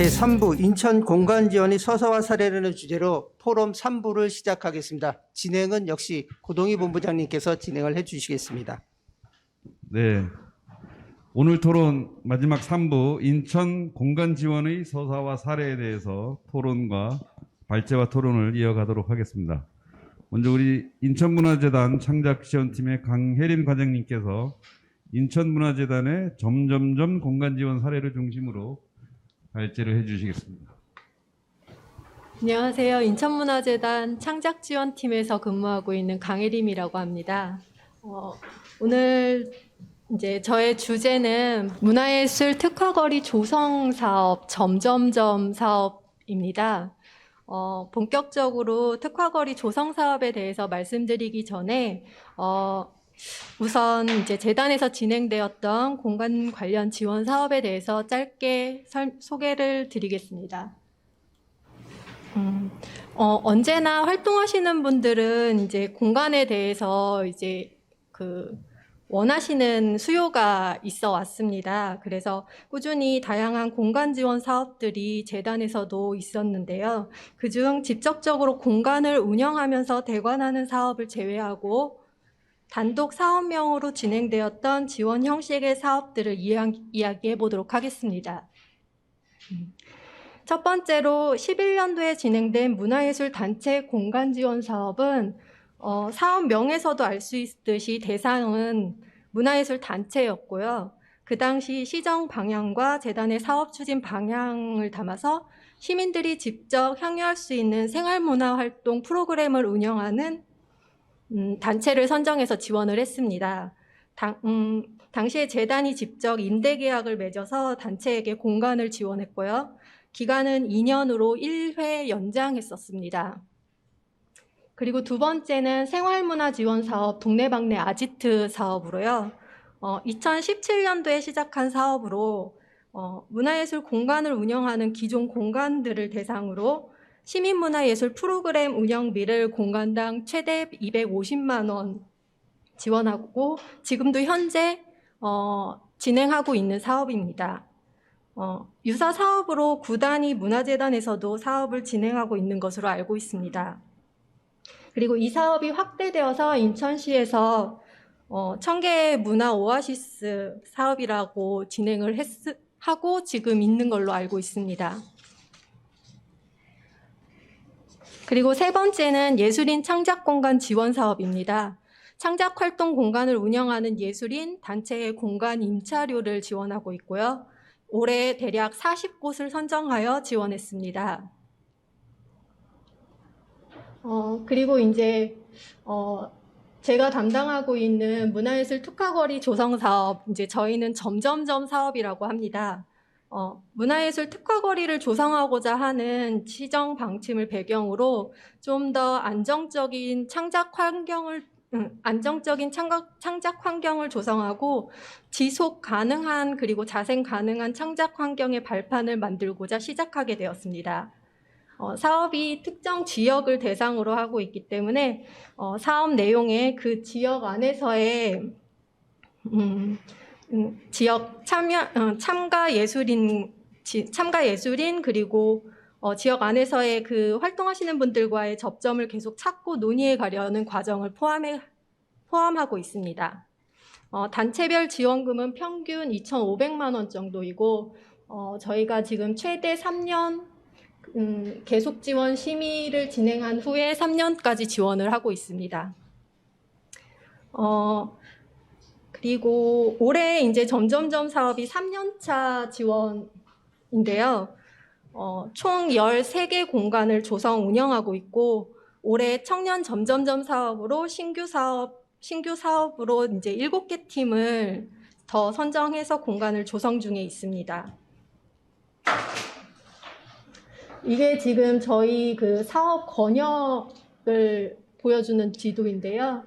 제3부 인천 공간지원의 서사와 사례라는 주제로 포럼 3부를 시작하겠습니다. 진행은 역시 고동희 본부장님께서 진행을 해주시겠습니다. 네, 오늘 토론 마지막 3부 인천 공간지원의 서사와 사례에 대해서 토론과 발제와 토론을 이어가도록 하겠습니다. 먼저 우리 인천문화재단 창작지원팀의 강혜림 과장님께서 인천문화재단의 점점점 공간지원 사례를 중심으로 발제를 해주시겠습니다. 안녕하세요. 인천문화재단 창작지원팀에서 근무하고 있는 강혜림이라고 합니다. 오늘 이제 저의 주제는 문화예술 특화거리 조성 사업 점점점 사업입니다. 본격적으로 특화거리 조성 사업에 대해서 말씀드리기 전에 우선 이제 재단에서 진행되었던 공간 관련 지원 사업에 대해서 짧게 소개를 드리겠습니다. 언제나 활동하시는 분들은 이제 공간에 대해서 이제 원하시는 수요가 있어 왔습니다. 그래서 꾸준히 다양한 공간 지원 사업들이 재단에서도 있었는데요. 그중 직접적으로 공간을 운영하면서 대관하는 사업을 제외하고 단독 사업명으로 진행되었던 지원 형식의 사업들을 이야기해 보도록 하겠습니다. 첫 번째로 11년도에 진행된 문화예술 단체 공간 지원 사업은 사업명에서도 알 수 있듯이 대상은 문화예술 단체였고요. 그 당시 시정 방향과 재단의 사업 추진 방향을 담아서 시민들이 직접 향유할 수 있는 생활문화 활동 프로그램을 운영하는 단체를 선정해서 지원을 했습니다. 당시에 재단이 직접 임대 계약을 맺어서 단체에게 공간을 지원했고요. 기간은 2년으로 1회 연장했었습니다. 그리고 두 번째는 생활문화 지원 사업 동네방네 아지트 사업으로요. 2017년도에 시작한 사업으로 문화예술 공간을 운영하는 기존 공간들을 대상으로 시민문화예술 프로그램 운영비를 공간당 최대 250만 원 지원하고 지금도 현재 진행하고 있는 사업입니다. 유사 사업으로 구단위 문화재단에서도 사업을 진행하고 있는 것으로 알고 있습니다. 그리고 이 사업이 확대되어서 인천시에서 청계 문화 오아시스 사업이라고 진행을 하고 지금 있는 걸로 알고 있습니다. 그리고 세 번째는 예술인 창작공간 지원 사업입니다. 창작활동 공간을 운영하는 예술인 단체의 공간 임차료를 지원하고 있고요. 올해 대략 40곳을 선정하여 지원했습니다. 그리고 이제 제가 담당하고 있는 문화예술 특화거리 조성 사업, 이제 저희는 점점점 사업이라고 합니다. 문화예술 특화거리를 조성하고자 하는 시정 방침을 배경으로 좀 더 안정적인 창작 환경을 조성하고 지속 가능한 그리고 자생 가능한 창작 환경의 발판을 만들고자 시작하게 되었습니다. 사업이 특정 지역을 대상으로 하고 있기 때문에 사업 내용에 그 지역 안에서의 지역 참가 예술인 그리고 지역 안에서의 그 활동하시는 분들과의 접점을 계속 찾고 논의해 가려는 과정을 포함하고 있습니다. 단체별 지원금은 평균 2,500만 원 정도이고 저희가 지금 최대 3년 계속 지원 심의를 진행한 후에 3년까지 지원을 하고 있습니다. 그리고 올해 이제 점점점 사업이 3년차 지원인데요. 총 13개 공간을 조성 운영하고 있고 올해 청년 점점점 사업으로 신규 사업으로 이제 7개 팀을 더 선정해서 공간을 조성 중에 있습니다. 이게 지금 저희 그 사업 권역을 보여주는 지도인데요.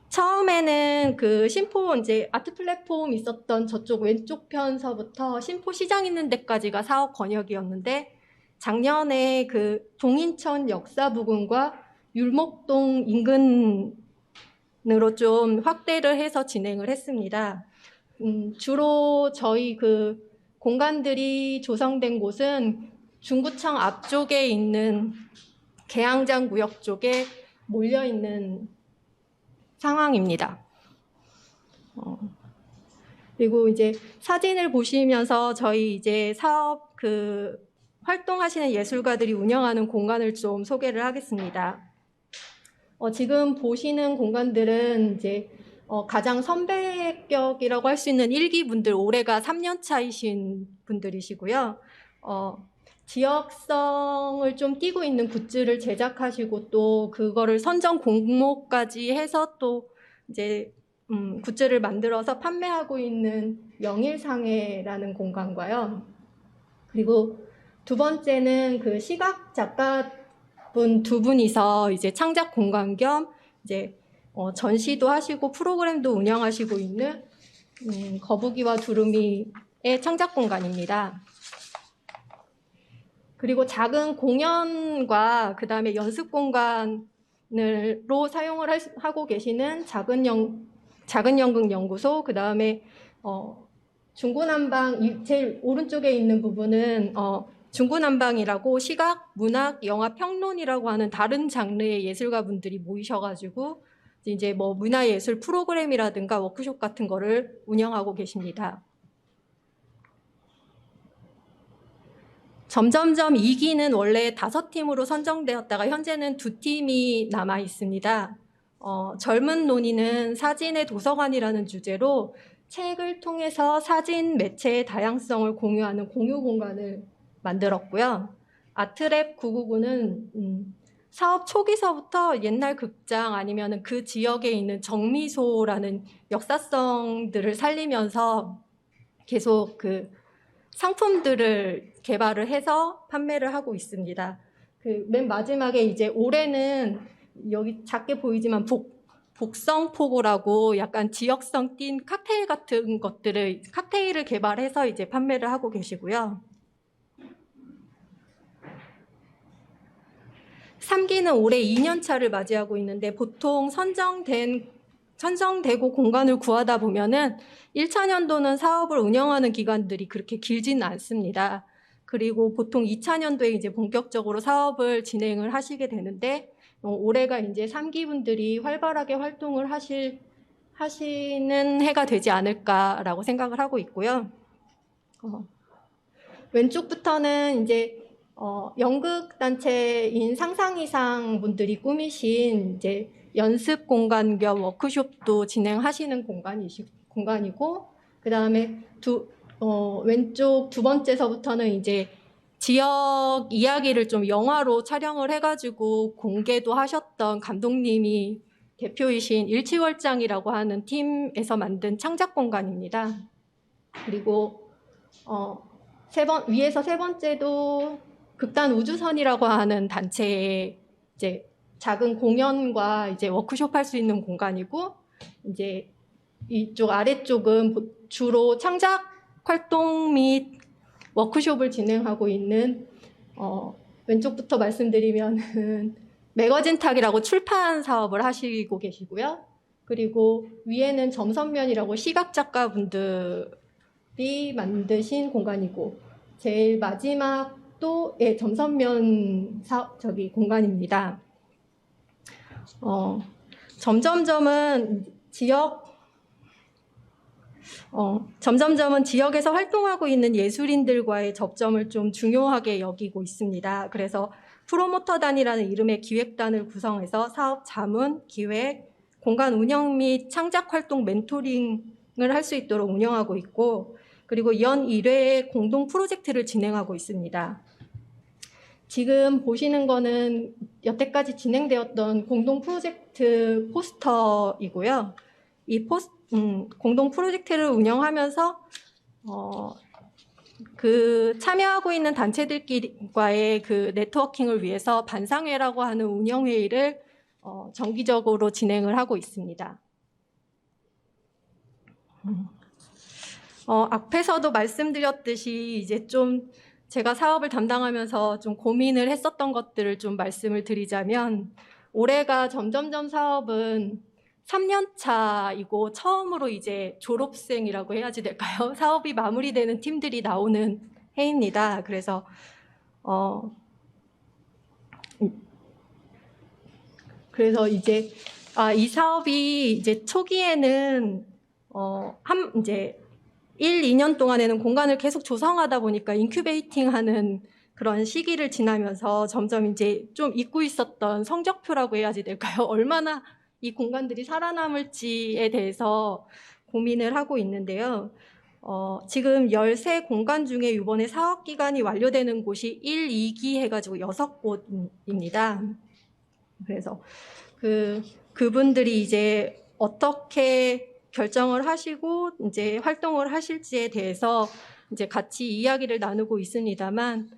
처음에는 그 신포 이제 아트 플랫폼 있었던 저쪽 왼쪽 편서부터 신포 시장 있는 데까지가 사업 권역이었는데 작년에 그 동인천 역사 부근과 율목동 인근으로 좀 확대를 해서 진행을 했습니다. 주로 저희 그 공간들이 조성된 곳은 중구청 앞쪽에 있는 계양장 구역 쪽에 몰려 있는 상황입니다. 그리고 이제 사진을 보시면서 저희 이제 사업 활동하시는 예술가들이 운영하는 공간을 좀 소개를 하겠습니다. 지금 보시는 공간들은 이제 가장 선배격이라고 할 수 있는 1기 분들, 올해가 3년 차이신 분들이시고요. 지역성을 좀 띠고 있는 굿즈를 제작하시고 또 그거를 선정 공모까지 해서 또 이제 굿즈를 만들어서 판매하고 있는 영일상해라는 공간과요. 그리고 두 번째는 그 시각 작가분 두 분이서 이제 창작 공간 겸 이제 전시도 하시고 프로그램도 운영하시고 있는 거북이와 두루미의 창작 공간입니다. 그리고 작은 공연과 그 다음에 연습 공간으로 사용을 하고 계시는 작은 연극 연구소, 그 다음에 중구난방, 제일 오른쪽에 있는 부분은 중구난방이라고 시각, 문학, 영화 평론이라고 하는 다른 장르의 예술가분들이 모이셔가지고 이제 뭐 문화예술 프로그램이라든가 워크숍 같은 거를 운영하고 계십니다. 점점점 2기는 원래 5팀으로 선정되었다가 현재는 2팀이 남아 있습니다. 젊은 논의는 사진의 도서관이라는 주제로 책을 통해서 사진 매체의 다양성을 공유하는 공유 공간을 만들었고요. 아트랩 999는 사업 초기서부터 옛날 극장 아니면 그 지역에 있는 정미소라는 역사성들을 살리면서 계속 그 상품들을 개발을 해서 판매를 하고 있습니다. 그 맨 마지막에 이제 올해는 여기 작게 보이지만 복성포고라고 약간 지역성 띤 칵테일 같은 칵테일을 개발해서 이제 판매를 하고 계시고요. 3기는 올해 2년차를 맞이하고 있는데 보통 선정되고 공간을 구하다 보면은 1차 년도는 사업을 운영하는 기간들이 그렇게 길지는 않습니다. 그리고 보통 2차 년도에 이제 본격적으로 사업을 진행을 하시게 되는데 올해가 이제 3기 분들이 활발하게 활동을 하시는 해가 되지 않을까라고 생각을 하고 있고요. 왼쪽부터는 이제 연극 단체인 상상이상 분들이 꾸미신 이제 연습 공간 겸 워크숍도 진행하시는 공간이고, 그 다음에 왼쪽 두 번째서부터는 이제 지역 이야기를 좀 영화로 촬영을 해가지고 공개도 하셨던 감독님이 대표이신 일치월장이라고 하는 팀에서 만든 창작 공간입니다. 그리고 위에서 세 번째도 극단 우주선이라고 하는 단체의 이제 작은 공연과 이제 워크숍 할 수 있는 공간이고, 이제 이쪽 아래쪽은 주로 창작 활동 및 워크숍을 진행하고 있는 왼쪽부터 말씀드리면은 매거진 탁이라고 출판 사업을 하시고 계시고요. 그리고 위에는 점선면이라고 시각 작가분들이 만드신 공간이고, 제일 마지막도 점선면 공간입니다. 점점점은 지역에서 활동하고 있는 예술인들과의 접점을 좀 중요하게 여기고 있습니다. 그래서 프로모터단이라는 이름의 기획단을 구성해서 사업 자문, 기획, 공간 운영 및 창작 활동 멘토링을 할 수 있도록 운영하고 있고, 그리고 연 1회의 공동 프로젝트를 진행하고 있습니다. 지금 보시는 거는 여태까지 진행되었던 공동 프로젝트 포스터이고요. 이 공동 프로젝트를 운영하면서 그 참여하고 있는 단체들과의 그 네트워킹을 위해서 반상회라고 하는 운영회의를 정기적으로 진행을 하고 있습니다. 앞에서도 말씀드렸듯이 이제 좀 제가 사업을 담당하면서 좀 고민을 했었던 것들을 좀 말씀을 드리자면, 올해가 점점점 사업은 3년 차이고 처음으로 이제 졸업생이라고 해야지 될까요? 사업이 마무리되는 팀들이 나오는 해입니다. 그래서 이제 이 사업이 이제 초기에는 이제 1, 2년 동안에는 공간을 계속 조성하다 보니까 인큐베이팅하는 그런 시기를 지나면서 점점 이제 좀 잊고 있었던 성적표라고 해야지 될까요? 얼마나 이 공간들이 살아남을지에 대해서 고민을 하고 있는데요. 지금 13공간 중에 이번에 사업 기간이 완료되는 곳이 1, 2기 해가지고 6곳입니다. 그래서 그분들이 이제 어떻게 결정을 하시고 이제 활동을 하실지에 대해서 이제 같이 이야기를 나누고 있습니다만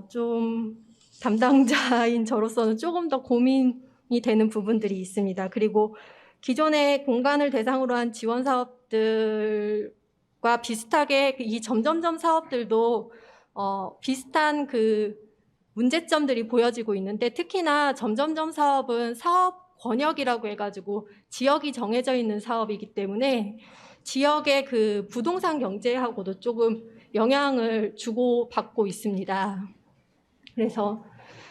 좀 담당자인 저로서는 조금 더 고민이 되는 부분들이 있습니다. 그리고 기존의 공간을 대상으로 한 지원 사업들과 비슷하게 이 점점점 사업들도 비슷한 문제점들이 보여지고 있는데, 특히나 점점점 사업은 사업 권역이라고 해가지고 지역이 정해져 있는 사업이기 때문에 지역의 부동산 경제하고도 조금 영향을 주고받고 있습니다. 그래서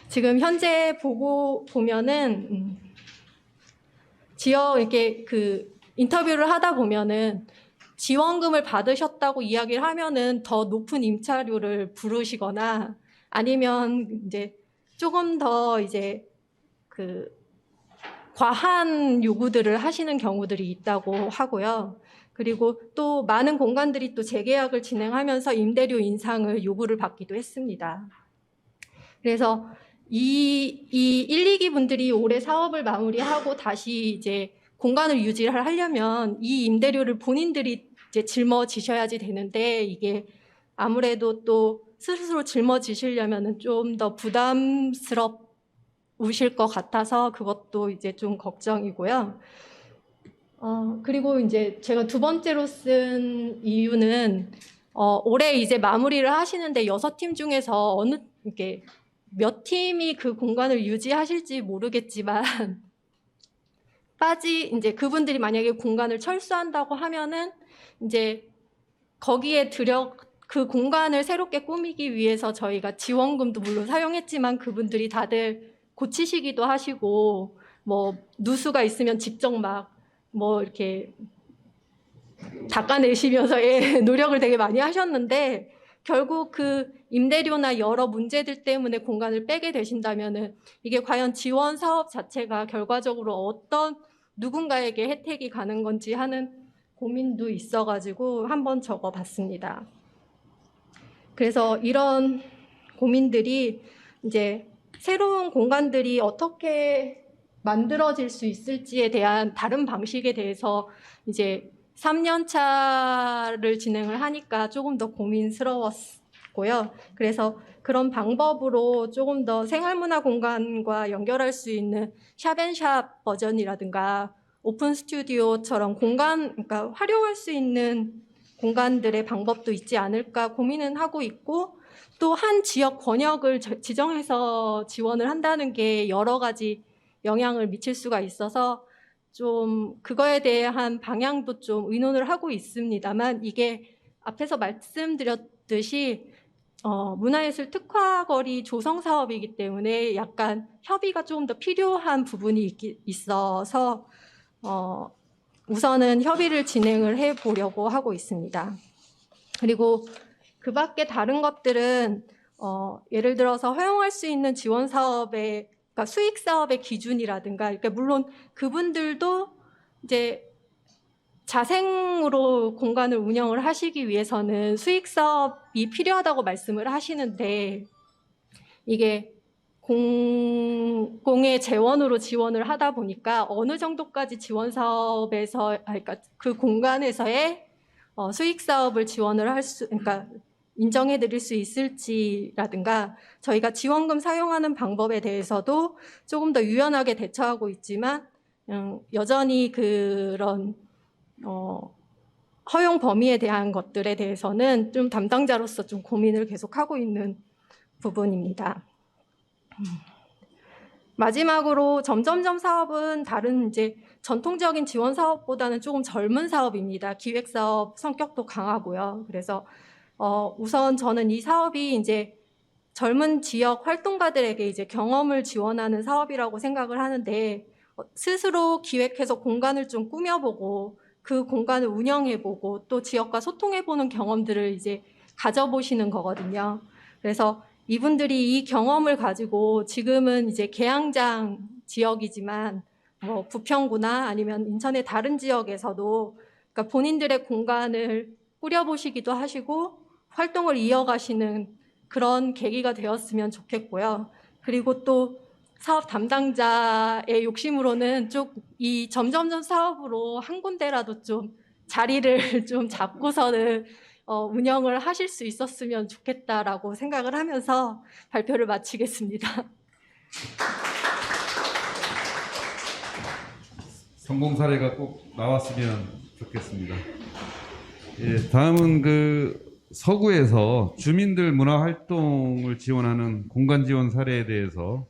지금 현재 보면은 지역 이렇게 인터뷰를 하다 보면은 지원금을 받으셨다고 이야기를 하면은 더 높은 임차료를 부르시거나 아니면 이제 조금 더 이제 과한 요구들을 하시는 경우들이 있다고 하고요. 그리고 또 많은 공간들이 또 재계약을 진행하면서 임대료 인상을 요구를 받기도 했습니다. 그래서 이 1, 2기 분들이 올해 사업을 마무리하고 다시 이제 공간을 유지를 하려면 이 임대료를 본인들이 이제 짊어지셔야지 되는데, 이게 아무래도 또 스스로 짊어지시려면 좀 더 부담스러우실 것 같아서 그것도 이제 좀 걱정이고요. 그리고 이제 제가 두 번째로 쓴 이유는 올해 이제 마무리를 하시는데 6팀 중에서 이렇게 몇 팀이 그 공간을 유지하실지 모르겠지만 이제 그분들이 만약에 공간을 철수한다고 하면은 이제 거기에 그 공간을 새롭게 꾸미기 위해서 저희가 지원금도 물론 사용했지만 그분들이 다들 고치시기도 하시고 뭐 누수가 있으면 직접 이렇게 닦아내시면서 노력을 되게 많이 하셨는데, 결국 임대료나 여러 문제들 때문에 공간을 빼게 되신다면은 이게 과연 지원 사업 자체가 결과적으로 누군가에게 혜택이 가는 건지 하는 고민도 있어가지고 한번 적어봤습니다. 그래서 이런 고민들이 이제 새로운 공간들이 어떻게 만들어질 수 있을지에 대한 다른 방식에 대해서 이제 3년 차를 진행을 하니까 조금 더 고민스러웠고요. 그래서 그런 방법으로 조금 더 생활문화 공간과 연결할 수 있는 샵앤샵 버전이라든가 오픈 스튜디오처럼 그러니까 활용할 수 있는 공간들의 방법도 있지 않을까 고민은 하고 있고, 또 한 지역 권역을 지정해서 지원을 한다는 게 여러 가지 영향을 미칠 수가 있어서 좀 그거에 대한 방향도 좀 의논을 하고 있습니다만, 이게 앞에서 말씀드렸듯이 문화예술 특화거리 조성 사업이기 때문에 약간 협의가 조금 더 필요한 부분이 있어서 우선은 협의를 진행을 해보려고 하고 있습니다. 그리고 그 밖에 다른 것들은 예를 들어서 허용할 수 있는 지원 사업의, 그러니까 수익 사업의 기준이라든가, 그러니까 물론 그분들도 이제 자생으로 공간을 운영을 하시기 위해서는 수익 사업이 필요하다고 말씀을 하시는데, 이게 공공의 재원으로 지원을 하다 보니까 어느 정도까지 지원 사업에서, 그러니까 그 공간에서의 수익 사업을 지원을 그러니까 인정해 드릴 수 있을지라든가, 저희가 지원금 사용하는 방법에 대해서도 조금 더 유연하게 대처하고 있지만 여전히 그런 허용 범위에 대한 것들에 대해서는 좀 담당자로서 좀 고민을 계속하고 있는 부분입니다. 마지막으로 점점점 사업은 다른 이제 전통적인 지원 사업보다는 조금 젊은 사업입니다. 기획 사업 성격도 강하고요. 그래서 우선 저는 이 사업이 이제 젊은 지역 활동가들에게 이제 경험을 지원하는 사업이라고 생각을 하는데 스스로 기획해서 공간을 좀 꾸며보고 그 공간을 운영해보고 또 지역과 소통해보는 경험들을 이제 가져보시는 거거든요. 그래서 이분들이 이 경험을 가지고 지금은 이제 계양장 지역이지만 뭐 부평구나 아니면 인천의 다른 지역에서도 그러니까 본인들의 공간을 꾸려보시기도 하시고 활동을 이어가시는 그런 계기가 되었으면 좋겠고요. 그리고 또 사업 담당자의 욕심으로는 쭉 이 점점점 사업으로 한 군데라도 좀 자리를 좀 잡고서는 운영을 하실 수 있었으면 좋겠다라고 생각을 하면서 발표를 마치겠습니다. 성공 사례가 꼭 나왔으면 좋겠습니다. 예, 다음은 그 서구에서 주민들 문화 활동을 지원하는 공간 지원 사례에 대해서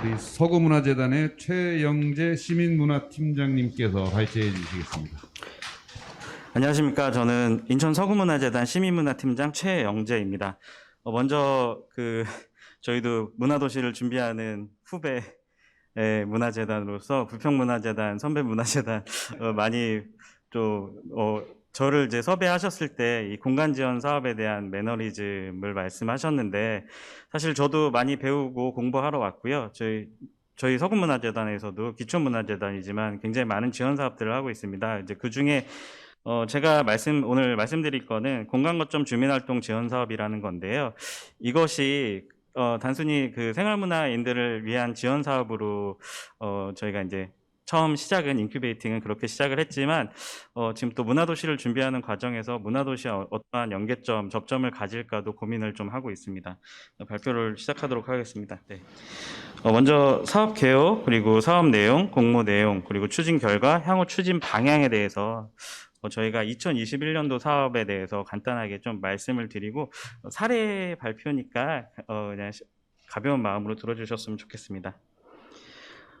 우리 서구문화재단의 최영재 시민문화팀장님께서 발제해 주시겠습니다. 안녕하십니까. 저는 인천 서구문화재단 시민문화팀장 최영재입니다. 먼저 저희도 문화도시를 준비하는 후배 문화재단으로서 부평문화재단, 선배문화재단 많이 좀 저를 이제 섭외하셨을 때 이 공간 지원 사업에 대한 매너리즘을 말씀하셨는데 사실 저도 많이 배우고 공부하러 왔고요. 저희 서구문화재단에서도 기초문화재단이지만 굉장히 많은 지원 사업들을 하고 있습니다. 이제 그 중에 제가 오늘 말씀드릴 거는 공간거점 주민활동 지원 사업이라는 건데요. 이것이 단순히 그 생활문화인들을 위한 지원 사업으로 저희가 이제 처음 시작은 인큐베이팅은 그렇게 시작을 했지만 지금 또 문화도시를 준비하는 과정에서 문화도시와 어떠한 연계점, 접점을 가질까도 고민을 좀 하고 있습니다. 발표를 시작하도록 하겠습니다. 네. 먼저 사업 개요, 그리고 사업 내용, 공모 내용, 그리고 추진 결과, 향후 추진 방향에 대해서 저희가 2021년도 사업에 대해서 간단하게 좀 말씀을 드리고 사례 발표니까 그냥 가벼운 마음으로 들어주셨으면 좋겠습니다.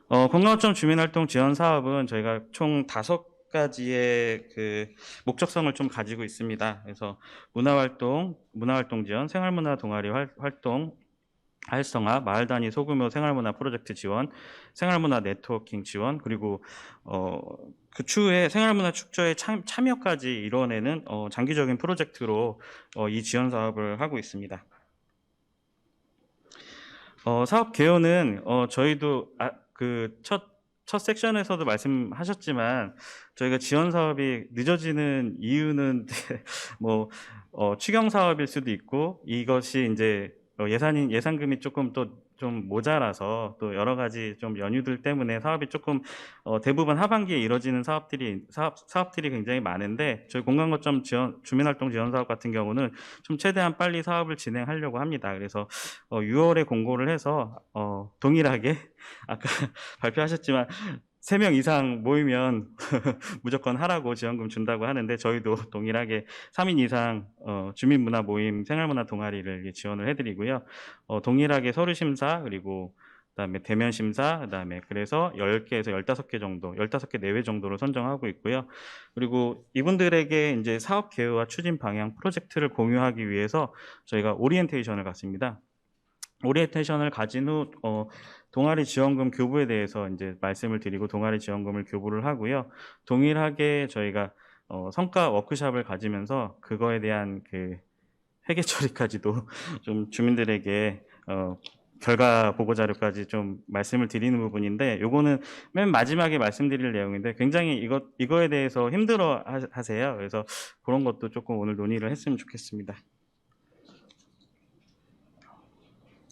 공간거점 주민활동 지원 사업은 저희가 총 5가지의 그 목적성을 좀 가지고 있습니다. 그래서 문화활동 지원, 생활문화 동아리 활동 활성화, 마을 단위 소규모 생활문화 프로젝트 지원, 생활문화 네트워킹 지원, 그리고 그 추후에 생활문화 축제에 참여까지 이뤄내는 장기적인 프로젝트로 이 지원 사업을 하고 있습니다. 사업 개요는 저희도 그 첫 섹션에서도 말씀하셨지만 저희가 지원 사업이 늦어지는 이유는 뭐 추경 사업일 수도 있고 이것이 이제 예산금이 조금 또 좀 모자라서 또 여러 가지 좀 연유들 때문에 사업이 조금 대부분 하반기에 이뤄지는 사업들이 굉장히 많은데 저희 공간거점 주민활동 지원 사업 같은 경우는 좀 최대한 빨리 사업을 진행하려고 합니다. 그래서 6월에 공고를 해서 동일하게 아까 발표하셨지만 3명 이상 모이면 무조건 하라고 지원금 준다고 하는데 저희도 동일하게 3인 이상 주민문화 모임, 생활문화 동아리를 지원을 해드리고요. 동일하게 서류 심사 그리고 그다음에 대면 심사 그다음에 그래서 10개에서 15개 정도, 15개 내외 정도로 선정하고 있고요. 그리고 이분들에게 이제 사업 계획과 추진 방향, 프로젝트를 공유하기 위해서 저희가 오리엔테이션을 갖습니다. 오리엔테이션을 가진 후 동아리 지원금 교부에 대해서 이제 말씀을 드리고 동아리 지원금을 교부를 하고요. 동일하게 저희가 성과 워크숍을 가지면서 그거에 대한 그 회계 처리까지도 좀 주민들에게 결과 보고 자료까지 좀 말씀을 드리는 부분인데 요거는 맨 마지막에 말씀드릴 내용인데 굉장히 이거에 대해서 힘들어 하세요. 그래서 그런 것도 조금 오늘 논의를 했으면 좋겠습니다.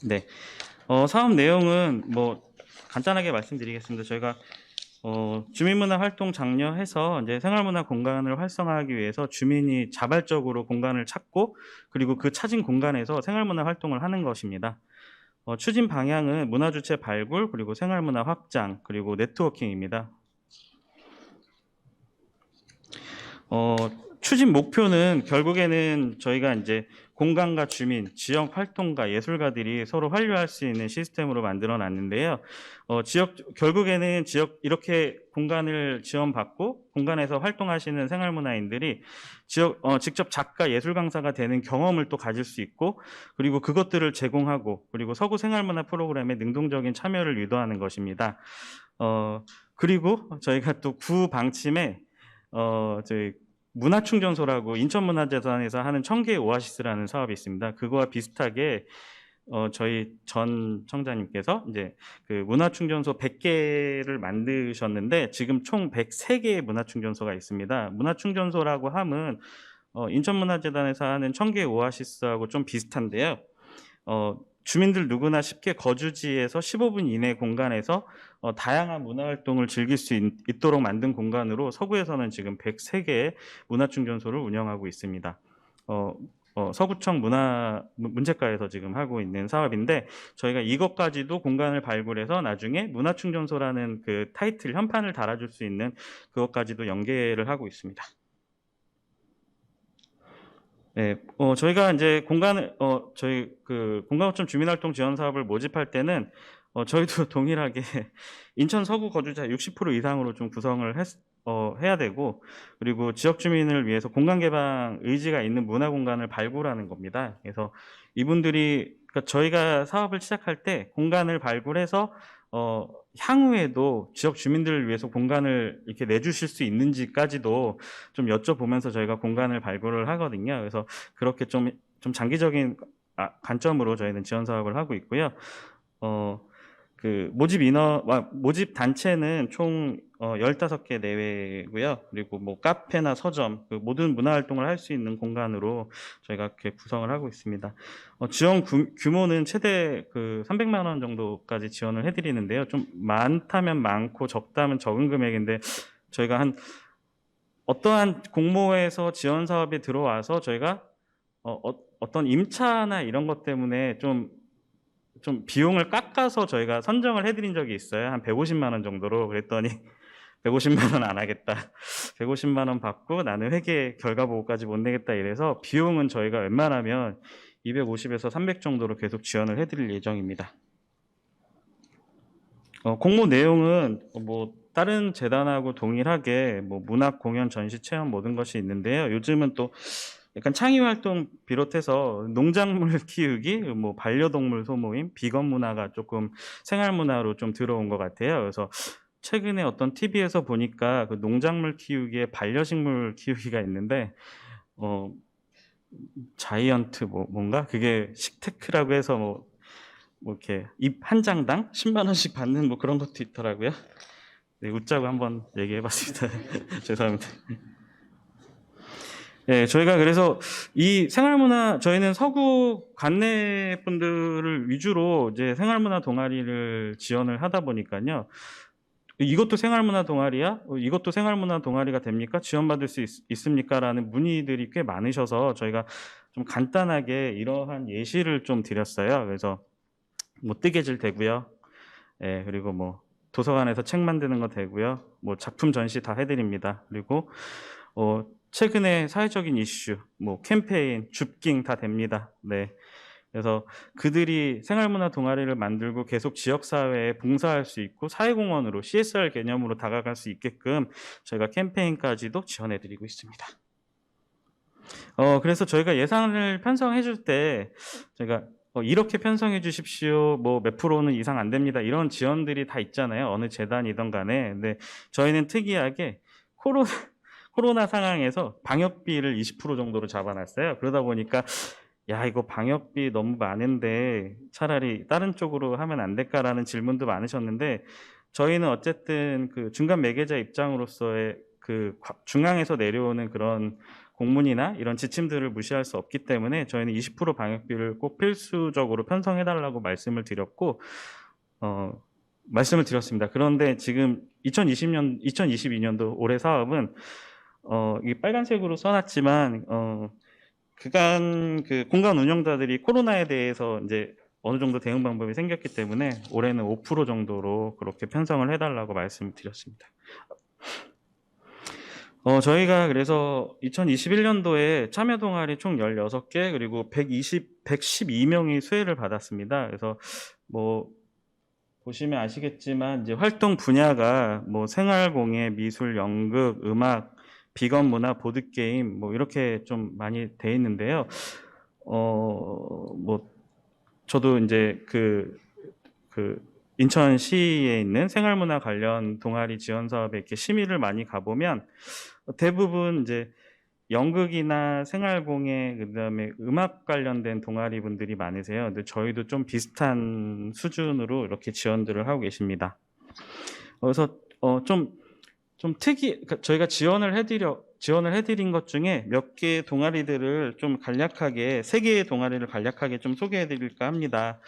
네, 사업 내용은 뭐 간단하게 말씀드리겠습니다. 저희가 주민문화 활동 장려해서 이제 생활문화 공간을 활성화하기 위해서 주민이 자발적으로 공간을 찾고 그리고 그 찾은 공간에서 생활문화 활동을 하는 것입니다. 추진 방향은 문화주체 발굴 그리고 생활문화 확장 그리고 네트워킹입니다. 추진 목표는 결국에는 저희가 이제 공간과 주민, 지역 활동가, 예술가들이 서로 환류할 수 있는 시스템으로 만들어 놨는데요. 결국에는 이렇게 공간을 지원받고 공간에서 활동하시는 생활문화인들이 직접 작가, 예술 강사가 되는 경험을 또 가질 수 있고, 그리고 그것들을 제공하고, 그리고 서구 생활문화 프로그램에 능동적인 참여를 유도하는 것입니다. 그리고 저희가 또 구 방침에 저희 문화충전소라고 인천문화재단에서 하는 청계의 오아시스라는 사업이 있습니다. 그거와 비슷하게 저희 전 청장님께서 이제 그 문화충전소 100개를 만드셨는데 지금 총 103개의 문화충전소가 있습니다. 문화충전소라고 함은 인천문화재단에서 하는 청계의 오아시스하고 좀 비슷한데요. 주민들 누구나 쉽게 거주지에서 15분 이내 공간에서 다양한 문화활동을 즐길 수 있도록 만든 공간으로 서구에서는 지금 103개의 문화충전소를 운영하고 있습니다. 서구청 문체과에서 지금 하고 있는 사업인데, 저희가 이것까지도 공간을 발굴해서 나중에 문화충전소라는 그 타이틀, 현판을 달아줄 수 있는 그것까지도 연계를 하고 있습니다. 네, 저희가 이제 저희 그 공간거점 주민활동 지원 사업을 모집할 때는 저희도 동일하게 인천 서구 거주자 60% 이상으로 좀 구성을 해야 되고, 그리고 지역 주민을 위해서 공간 개방 의지가 있는 문화 공간을 발굴하는 겁니다. 그래서 이분들이, 그러니까 저희가 사업을 시작할 때 공간을 발굴해서 향후에도 지역 주민들을 위해서 공간을 이렇게 내주실 수 있는지까지도 좀 여쭤보면서 저희가 공간을 발굴을 하거든요. 그래서 그렇게 좀 장기적인 관점으로 저희는 지원 사업을 하고 있고요. 그 모집 단체는 총 15개 내외고요. 그리고 뭐 카페나 서점, 그 모든 문화 활동을 할 수 있는 공간으로 저희가 이렇게 구성을 하고 있습니다. 지원 규모는 최대 그 300만 원 정도까지 지원을 해드리는데요. 좀 많다면 많고 적다면 적은 금액인데, 저희가 어떠한 공모에서 지원 사업에 들어와서 저희가 어떤 임차나 이런 것 때문에 좀 비용을 깎아서 저희가 선정을 해드린 적이 있어요. 한 150만 원 정도로. 그랬더니 150만 원 안 하겠다. 150만 원 받고 나는 회계 결과 보고까지 못 내겠다 이래서 비용은 저희가 웬만하면 250에서 300 정도로 계속 지원을 해드릴 예정입니다. 공모 내용은 뭐 다른 재단하고 동일하게 뭐 문학, 공연, 전시, 체험 모든 것이 있는데요. 요즘은 또 약간 창의 활동 비롯해서 농작물 키우기, 뭐 반려동물 소모임, 비건 문화가 조금 생활 문화로 좀 들어온 것 같아요. 그래서 최근에 어떤 TV에서 보니까 그 농작물 키우기에 반려식물 키우기가 있는데, 자이언트 뭔가 그게 식테크라고 해서 뭐 이렇게 잎 한 장당 10만 원씩 받는 뭐 그런 것도 있더라고요. 네, 웃자고 한번 얘기해봤습니다. 죄송합니다. 네, 저희가 그래서 이 생활문화, 저희는 서구 관내 분들을 위주로 이제 생활문화 동아리를 지원을 하다 보니까요. 이것도 생활문화 동아리야? 이것도 생활문화 동아리가 됩니까? 지원받을 수 있습니까? 라는 문의들이 꽤 많으셔서 저희가 좀 간단하게 이러한 예시를 좀 드렸어요. 그래서 뭐 뜨개질 되고요. 예, 그리고 뭐 도서관에서 책 만드는 거 되고요. 뭐 작품 전시 다 해드립니다. 그리고 최근에 사회적인 이슈, 뭐 캠페인, 줍깅 다 됩니다. 네. 그래서 그들이 생활문화 동아리를 만들고 계속 지역사회에 봉사할 수 있고 사회공헌으로 CSR 개념으로 다가갈 수 있게끔 저희가 캠페인까지도 지원해드리고 있습니다. 그래서 저희가 예산을 편성해 줄 때 저희가 이렇게 편성해 주십시오, 뭐 몇 프로는 이상 안 됩니다, 이런 지원들이 다 있잖아요. 어느 재단이든 간에. 근데 저희는 특이하게 코로나 상황에서 방역비를 20% 정도로 잡아놨어요. 그러다 보니까 야, 이거 방역비 너무 많은데 차라리 다른 쪽으로 하면 안 될까라는 질문도 많으셨는데, 저희는 어쨌든 그 중간 매개자 입장으로서의 그 중앙에서 내려오는 그런 공문이나 이런 지침들을 무시할 수 없기 때문에 저희는 20% 방역비를 꼭 필수적으로 편성해달라고 말씀을 드렸습니다. 그런데 지금 2022년도 올해 사업은 이 빨간색으로 써놨지만 그간 그 공간 운영자들이 코로나에 대해서 이제 어느 정도 대응 방법이 생겼기 때문에 올해는 5% 정도로 그렇게 편성을 해달라고 말씀을 드렸습니다. 저희가 그래서 2021년도에 참여 동아리 총 16개 그리고 112명이 수혜를 받았습니다. 그래서 뭐 보시면 아시겠지만 이제 활동 분야가 뭐 생활공예, 미술, 연극, 음악, 비건 문화, 보드 게임 뭐 이렇게 좀 많이 돼 있는데요. 뭐 저도 이제 그 인천시에 있는 생활문화 관련 동아리 지원 사업에 이렇게 심의를 많이 가보면 대부분 이제 연극이나 생활공예 그다음에 음악 관련된 동아리 분들이 많으세요. 근데 저희도 좀 비슷한 수준으로 이렇게 지원들을 하고 계십니다. 그래서 좀 그러니까 저희가 지원을 해드린 것 중에 몇 개의 동아리들을 좀 간략하게 3개의 동아리를 간략하게 좀 소개해드릴까 합니다.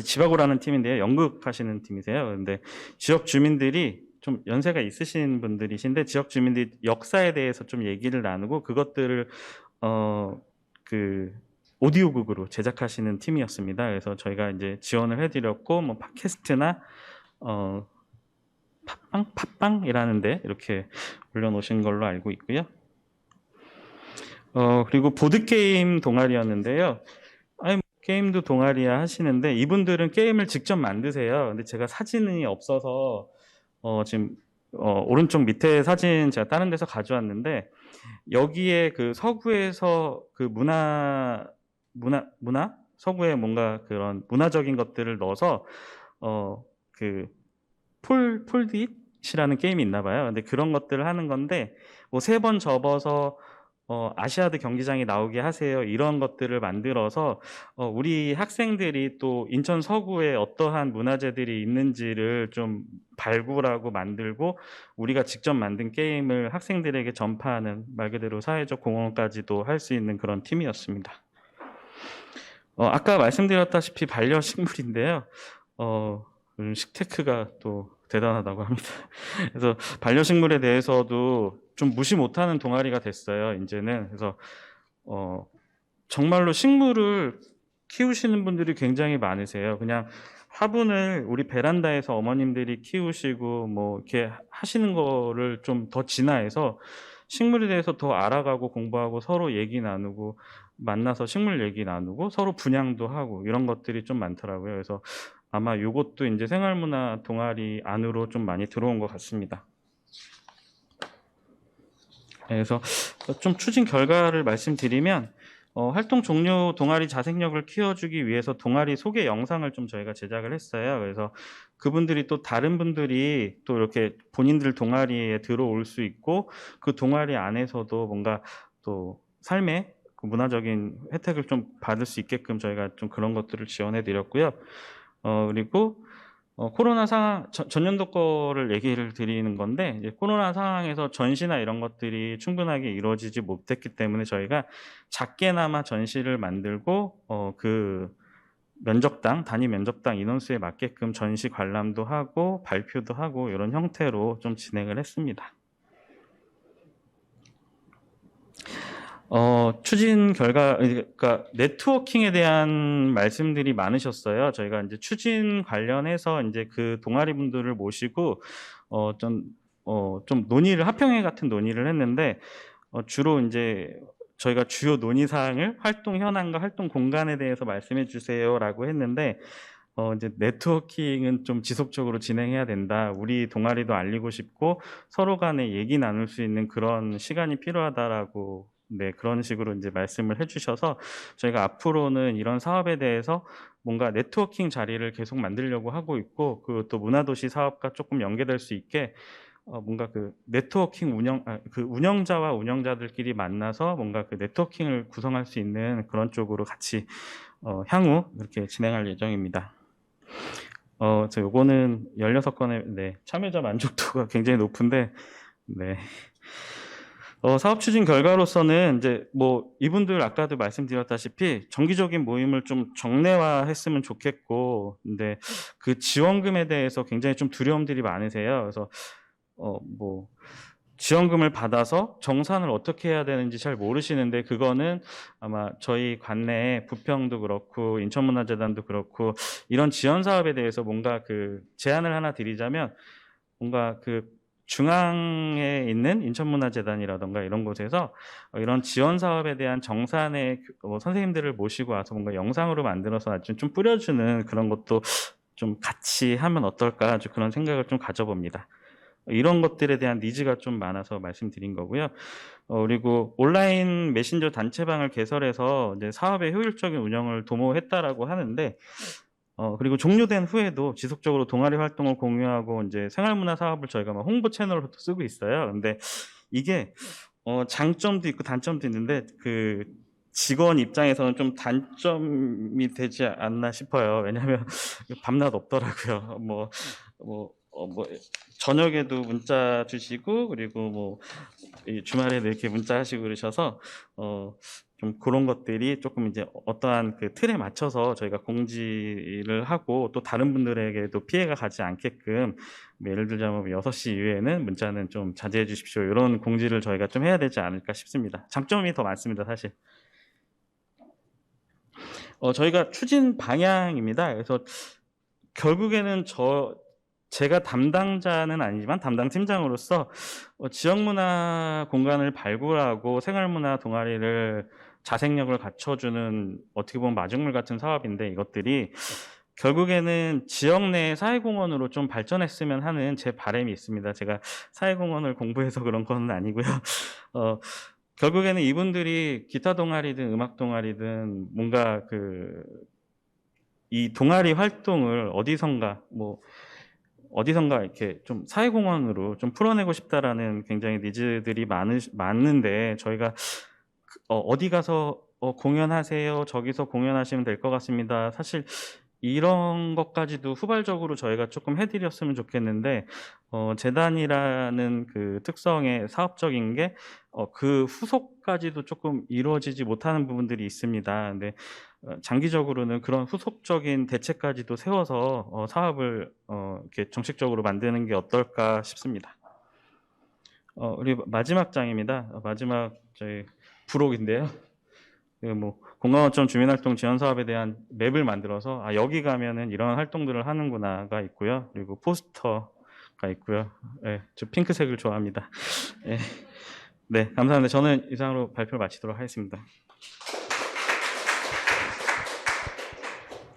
지바고라는 팀인데요. 연극 하시는 팀이세요. 근데 지역 주민들이 좀 연세가 있으신 분들이신데 지역 주민들이 역사에 대해서 좀 얘기를 나누고 그것들을 오디오북으로 제작하시는 팀이었습니다. 그래서 저희가 이제 지원을 해드렸고 뭐 팟캐스트나 팟빵이라는데 이렇게 올려놓으신 걸로 알고 있고요. 그리고 보드게임 동아리였는데요. 게임도 동아리야 하시는데 이분들은 게임을 직접 만드세요. 근데 제가 사진이 없어서 지금 오른쪽 밑에 사진 제가 다른 데서 가져왔는데 여기에 그 서구에서 그 문화 서구에 뭔가 그런 문화적인 것들을 넣어서 폴딧이라는 게임이 있나 봐요. 근데 그런 것들을 하는 건데 뭐 3번 접어서 아시아드 경기장에 나오게 하세요. 이런 것들을 만들어서 우리 학생들이 또 인천 서구에 어떠한 문화재들이 있는지를 좀 발굴하고 만들고 우리가 직접 만든 게임을 학생들에게 전파하는 말 그대로 사회적 공헌까지도 할 수 있는 그런 팀이었습니다. 아까 말씀드렸다시피 반려식물인데요. 요즘 식테크가 또 대단하다고 합니다. 그래서 반려식물에 대해서도 좀 무시 못하는 동아리가 됐어요. 이제는 그래서 정말로 식물을 키우시는 분들이 굉장히 많으세요. 그냥 화분을 우리 베란다에서 어머님들이 키우시고 뭐 이렇게 하시는 거를 좀 더 진화해서 식물에 대해서 더 알아가고 공부하고 서로 얘기 나누고 만나서 식물 얘기 나누고 서로 분양도 하고 이런 것들이 좀 많더라고요. 그래서 아마 이것도 이제 생활문화 동아리 안으로 좀 많이 들어온 것 같습니다. 그래서 좀 추진 결과를 말씀드리면 활동 종료 동아리 자생력을 키워주기 위해서 동아리 소개 영상을 좀 저희가 제작을 했어요. 그래서 그분들이 또 다른 분들이 또 이렇게 본인들 동아리에 들어올 수 있고 그 동아리 안에서도 뭔가 또 삶의 그 문화적인 혜택을 좀 받을 수 있게끔 저희가 좀 그런 것들을 지원해 드렸고요. 그리고 코로나 상황 전년도 거를 얘기를 드리는 건데 이제 코로나 상황에서 전시나 이런 것들이 충분하게 이루어지지 못했기 때문에 저희가 작게나마 전시를 만들고 그 단위 면접당 인원수에 맞게끔 전시 관람도 하고 발표도 하고 이런 형태로 좀 진행을 했습니다. 추진 결과, 그러니까 네트워킹에 대한 말씀들이 많으셨어요. 저희가 이제 추진 관련해서 이제 그 동아리 분들을 모시고, 좀 논의를, 합평회 같은 논의를 했는데, 주로 이제 저희가 주요 논의 사항을 활동 현황과 활동 공간에 대해서 말씀해 주세요라고 했는데, 이제 네트워킹은 좀 지속적으로 진행해야 된다. 우리 동아리도 알리고 싶고, 서로 간에 얘기 나눌 수 있는 그런 시간이 필요하다라고 네, 그런 식으로 이제 말씀을 해주셔서 저희가 앞으로는 이런 사업에 대해서 뭔가 네트워킹 자리를 계속 만들려고 하고 있고, 또 문화도시 사업과 조금 연계될 수 있게 뭔가 그 네트워킹 그 운영자와 운영자들끼리 만나서 뭔가 그 네트워킹을 구성할 수 있는 그런 쪽으로 같이 향후 이렇게 진행할 예정입니다. 요거는 16건의 네, 참여자 만족도가 굉장히 높은데, 네. 사업 추진 결과로서는 이제 뭐 이분들 아까도 말씀드렸다시피 정기적인 모임을 좀 정례화했으면 좋겠고, 근데 그 지원금에 대해서 굉장히 좀 두려움들이 많으세요. 그래서 뭐 지원금을 받아서 정산을 어떻게 해야 되는지 잘 모르시는데 그거는 아마 저희 관내 부평도 그렇고 인천문화재단도 그렇고 이런 지원 사업에 대해서 뭔가 그 제안을 하나 드리자면 뭔가 그 중앙에 있는 인천문화재단이라던가 이런 곳에서 이런 지원 사업에 대한 정산의 선생님들을 모시고 와서 뭔가 영상으로 만들어서 아주 좀 뿌려주는 그런 것도 좀 같이 하면 어떨까 아주 그런 생각을 좀 가져봅니다. 이런 것들에 대한 니즈가 좀 많아서 말씀드린 거고요. 그리고 온라인 메신저 단체방을 개설해서 이제 사업의 효율적인 운영을 도모했다라고 하는데, 그리고 종료된 후에도 지속적으로 동아리 활동을 공유하고 이제 생활문화 사업을 저희가 막 홍보 채널로 쓰고 있어요. 근데 이게 장점도 있고 단점도 있는데 그 직원 입장에서는 좀 단점이 되지 않나 싶어요. 왜냐하면 밤낮 없더라고요. 뭐 저녁에도 문자 주시고 그리고 뭐 이 주말에도 이렇게 문자 하시고 그러셔서 좀 그런 것들이 조금 이제 어떠한 그 틀에 맞춰서 저희가 공지를 하고 또 다른 분들에게도 피해가 가지 않게끔 예를 들자면 6시 이후에는 문자는 좀 자제해 주십시오. 이런 공지를 저희가 좀 해야 되지 않을까 싶습니다. 장점이 더 많습니다, 사실. 저희가 추진 방향입니다. 그래서 결국에는 제가 담당자는 아니지만 담당 팀장으로서 지역문화 공간을 발굴하고 생활문화 동아리를 자생력을 갖춰주는 어떻게 보면 마중물 같은 사업인데 이것들이 결국에는 지역 내 사회공헌으로 좀 발전했으면 하는 제 바람이 있습니다. 제가 사회공헌을 공부해서 그런 건 아니고요. 결국에는 이분들이 기타 동아리든 음악 동아리든 뭔가 이 동아리 활동을 어디선가 이렇게 좀 사회공헌으로 좀 풀어내고 싶다라는 굉장히 니즈들이 많은데 저희가 어디 가서 공연하세요. 저기서 공연하시면 될 것 같습니다. 사실 이런 것까지도 후발적으로 저희가 조금 해드렸으면 좋겠는데 재단이라는 그 특성의 사업적인 게 그 후속까지도 조금 이루어지지 못하는 부분들이 있습니다. 근데 장기적으로는 그런 후속적인 대책까지도 세워서 사업을 이렇게 정식적으로 만드는 게 어떨까 싶습니다. 그리고 마지막 장입니다. 마지막 저희 부록인데요. 공감어점 주민활동 지원 사업에 대한 맵을 만들어서 여기 가면은 이런 활동들을 하는구나가 있고요. 그리고 포스터가 있고요. 네, 저 핑크색을 좋아합니다. 네, 감사합니다. 저는 이상으로 발표를 마치도록 하겠습니다.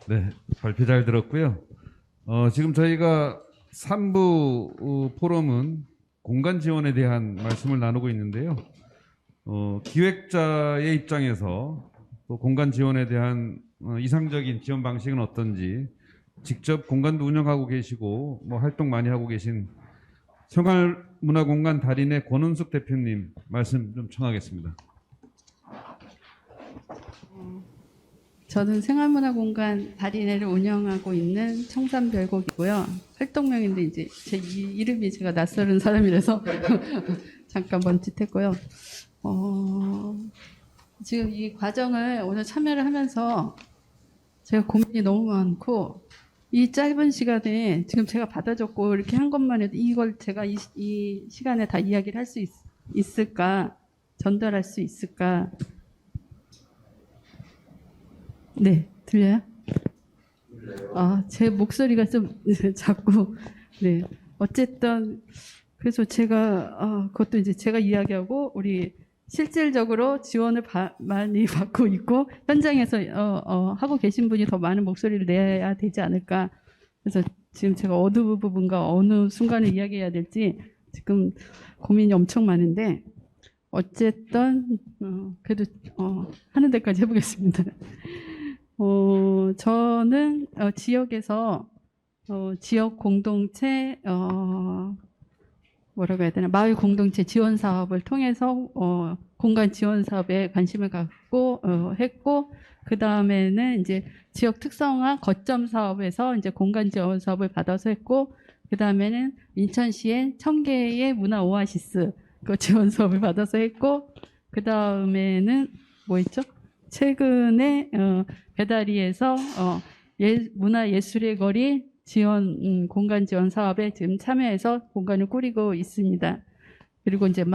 네, 발표 잘 들었고요. 지금 저희가 3부 포럼은 공간 지원에 대한 말씀을 나누고 있는데요. 기획자의 입장에서 또 공간 지원에 대한 이상적인 지원 방식은 어떤지 직접 공간도 운영하고 계시고 활동 많이 하고 계신 생활문화공간 달인의 권은숙 대표님 말씀 좀 청하겠습니다. 저는 생활문화공간 달인회를 운영하고 있는 청산별곡이고요. 활동명인데 이제 제 이름이 제가 낯설은 사람이라서 잠깐 멈칫했고요. 지금 이 과정을 오늘 참여를 하면서 제가 고민이 너무 많고 이 짧은 시간에 지금 제가 받아줬고 이렇게 한 것만 해도 이걸 제가 이 시간에 다 이야기를 할 수 있을까, 전달할 수 있을까. 네, 들려요? 제 목소리가 좀 작고, 네. 어쨌든, 그래서 제가, 그것도 이제 제가 이야기하고, 우리 실질적으로 지원을 많이 받고 있고, 현장에서, 하고 계신 분이 더 많은 목소리를 내야 되지 않을까. 그래서 지금 제가 어느 부분과 어느 순간에 이야기해야 될지 지금 고민이 엄청 많은데, 어쨌든, 그래도, 하는 데까지 해보겠습니다. 저는 지역에서 지역 공동체 뭐라고 해야 되나 마을 공동체 지원 사업을 통해서 공간 지원 사업에 관심을 갖고 했고 그 다음에는 이제 지역 특성화 거점 사업에서 이제 공간 지원 사업을 받아서 했고 그 다음에는 인천시의 1000개의 문화 오아시스 그 지원 사업을 받아서 했고 그 다음에는 뭐 있죠? 최근에 배다리에서 문화예술의 거리 지원 공간 지원 사업에 지금 참여해서 공간을 꾸리고 있습니다. 그리고 이제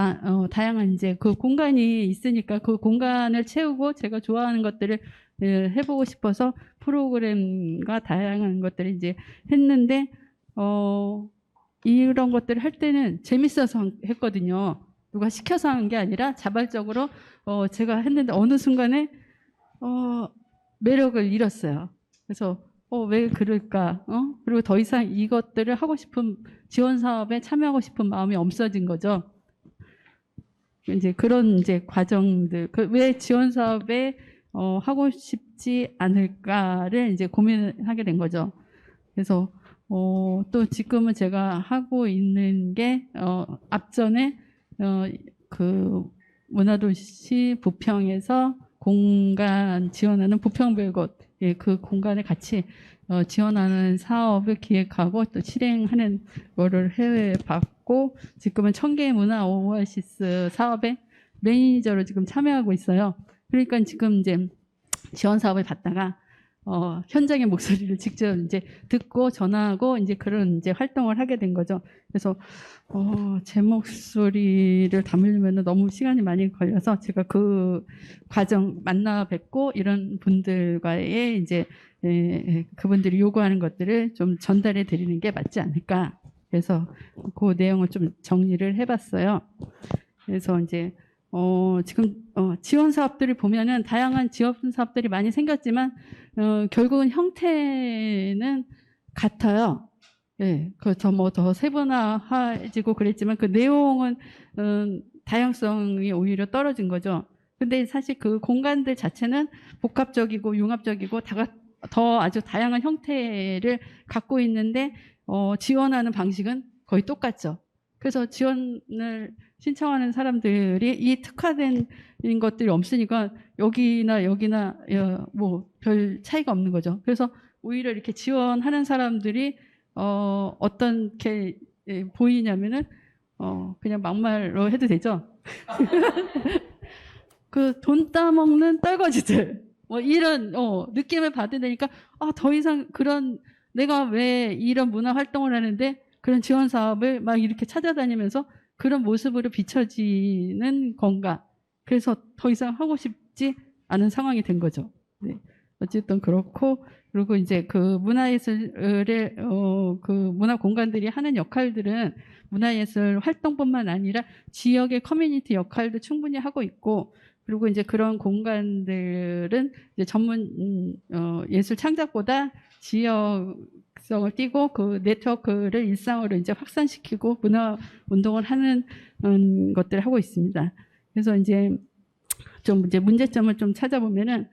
다양한 이제 그 공간이 있으니까 그 공간을 채우고 제가 좋아하는 것들을 해보고 싶어서 프로그램과 다양한 것들을 이제 했는데 이런 것들을 할 때는 재밌어서 했거든요. 누가 시켜서 한 게 아니라 자발적으로 제가 했는데 어느 순간에 매력을 잃었어요. 그래서 왜 그럴까? 그리고 더 이상 이것들을 하고 싶은 지원 사업에 참여하고 싶은 마음이 없어진 거죠. 이제 그런 이제 과정들, 왜 지원 사업에 하고 싶지 않을까를 이제 고민하게 된 거죠. 그래서 또 지금은 제가 하고 있는 게 앞전에 그 문화도시 부평에서 공간 지원하는 부평별곳 그 공간에 같이 지원하는 사업을 기획하고 또 실행하는 거를 해봤고 지금은 청계 문화 오아시스 사업의 매니저로 지금 참여하고 있어요. 그러니까 지금 이제 지원 사업을 받다가 현장의 목소리를 직접 이제 듣고 전화하고 이제 그런 이제 활동을 하게 된 거죠. 그래서 제 목소리를 담으려면 너무 시간이 많이 걸려서 제가 그 과정 만나 뵙고 이런 분들과의 이제 그분들이 요구하는 것들을 좀 전달해 드리는 게 맞지 않을까. 그래서 그 내용을 좀 정리를 해봤어요. 그래서 이제 지금 지원 사업들을 보면은 다양한 지원 사업들이 많이 생겼지만 결국은 형태는 같아요. 예, 그더 뭐 더 세분화해지고 그랬지만 그 내용은 다양성이 오히려 떨어진 거죠. 근데 사실 그 공간들 자체는 복합적이고 융합적이고 더 아주 다양한 형태를 갖고 있는데 지원하는 방식은 거의 똑같죠. 그래서 지원을 신청하는 사람들이 이 특화된 것들이 없으니까 여기나 뭐 별 차이가 없는 거죠. 그래서 오히려 이렇게 지원하는 사람들이 어떤 게 보이냐면은 그냥 막말로 해도 되죠. 그 돈 따먹는 떨거지들 뭐 이런 느낌을 받으니까 더 이상 그런 내가 왜 이런 문화 활동을 하는데 그런 지원 사업을 막 이렇게 찾아다니면서 그런 모습으로 비춰지는 건가. 그래서 더 이상 하고 싶지 않은 상황이 된 거죠. 네. 어쨌든 그렇고 그리고 이제 그 문화예술의 그 문화 공간들이 하는 역할들은 문화예술 활동뿐만 아니라 지역의 커뮤니티 역할도 충분히 하고 있고 그리고 이제 그런 공간들은 이제 전문 예술 창작보다 지역성을 띠고 그 네트워크를 일상으로 이제 확산시키고 문화 운동을 하는 것들을 하고 있습니다. 그래서 이제 좀 이제 문제점을 좀 찾아보면은